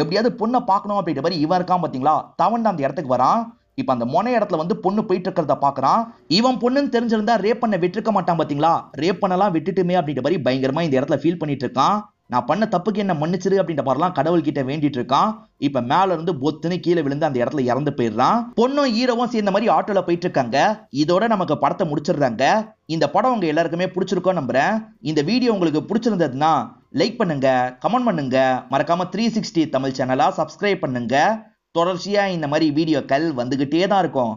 எப்படியாவது பொண்ணை பார்க்கணும் அப்படின்ற மாதிரி இவன் இருக்கான் பாத்தீங்களா, தவன் அந்த இடத்துக்கு வரான். இப்ப அந்த மொனை இடத்துல வந்து பொண்ணு போயிட்டு இருக்கிறத பாக்குறான். இவன் பொண்ணுன்னு தெரிஞ்சிருந்தா ரேப் பண்ண விட்டுருக்க மாட்டான் பாத்தீங்களா, ரேப் பண்ணலாம் விட்டுட்டுமே அப்படின்ற மாதிரி பயங்கரமா இந்த இடத்துல ஃபீல் பண்ணிட்டு இருக்கான். நான் பண்ண தப்புக்கு என்ன மன்னிச்சிரு அப்படின்ற மாதிரிலாம் கடவுள் கிட்ட வேண்டிட்டு இருக்கான். இப்ப மேல இருந்து பொத்துன்னு கீழே விழுந்து அந்த இடத்துல இறந்து போயிடுறான். பொண்ணும் ஹீரோவும் சேர்ந்த மாதிரி ஆட்டோல போயிட்டு இருக்காங்க. இதோட நமக்கு படத்தை முடிச்சிடுறாங்க. இந்த படம் உங்க எல்லாருக்குமே பிடிச்சிருக்கோம் நம்புறேன். இந்த வீடியோ உங்களுக்கு பிடிச்சிருந்ததுன்னா லைக் பண்ணுங்க, கமெண்ட் பண்ணுங்க, மறக்காம 360 தமிழ் சேனலா சப்ஸ்கிரைப் பண்ணுங்க. தொடர்ச்சியா இந்த மாதிரி வீடியோக்கள் வந்துகிட்டே தான் இருக்கும்.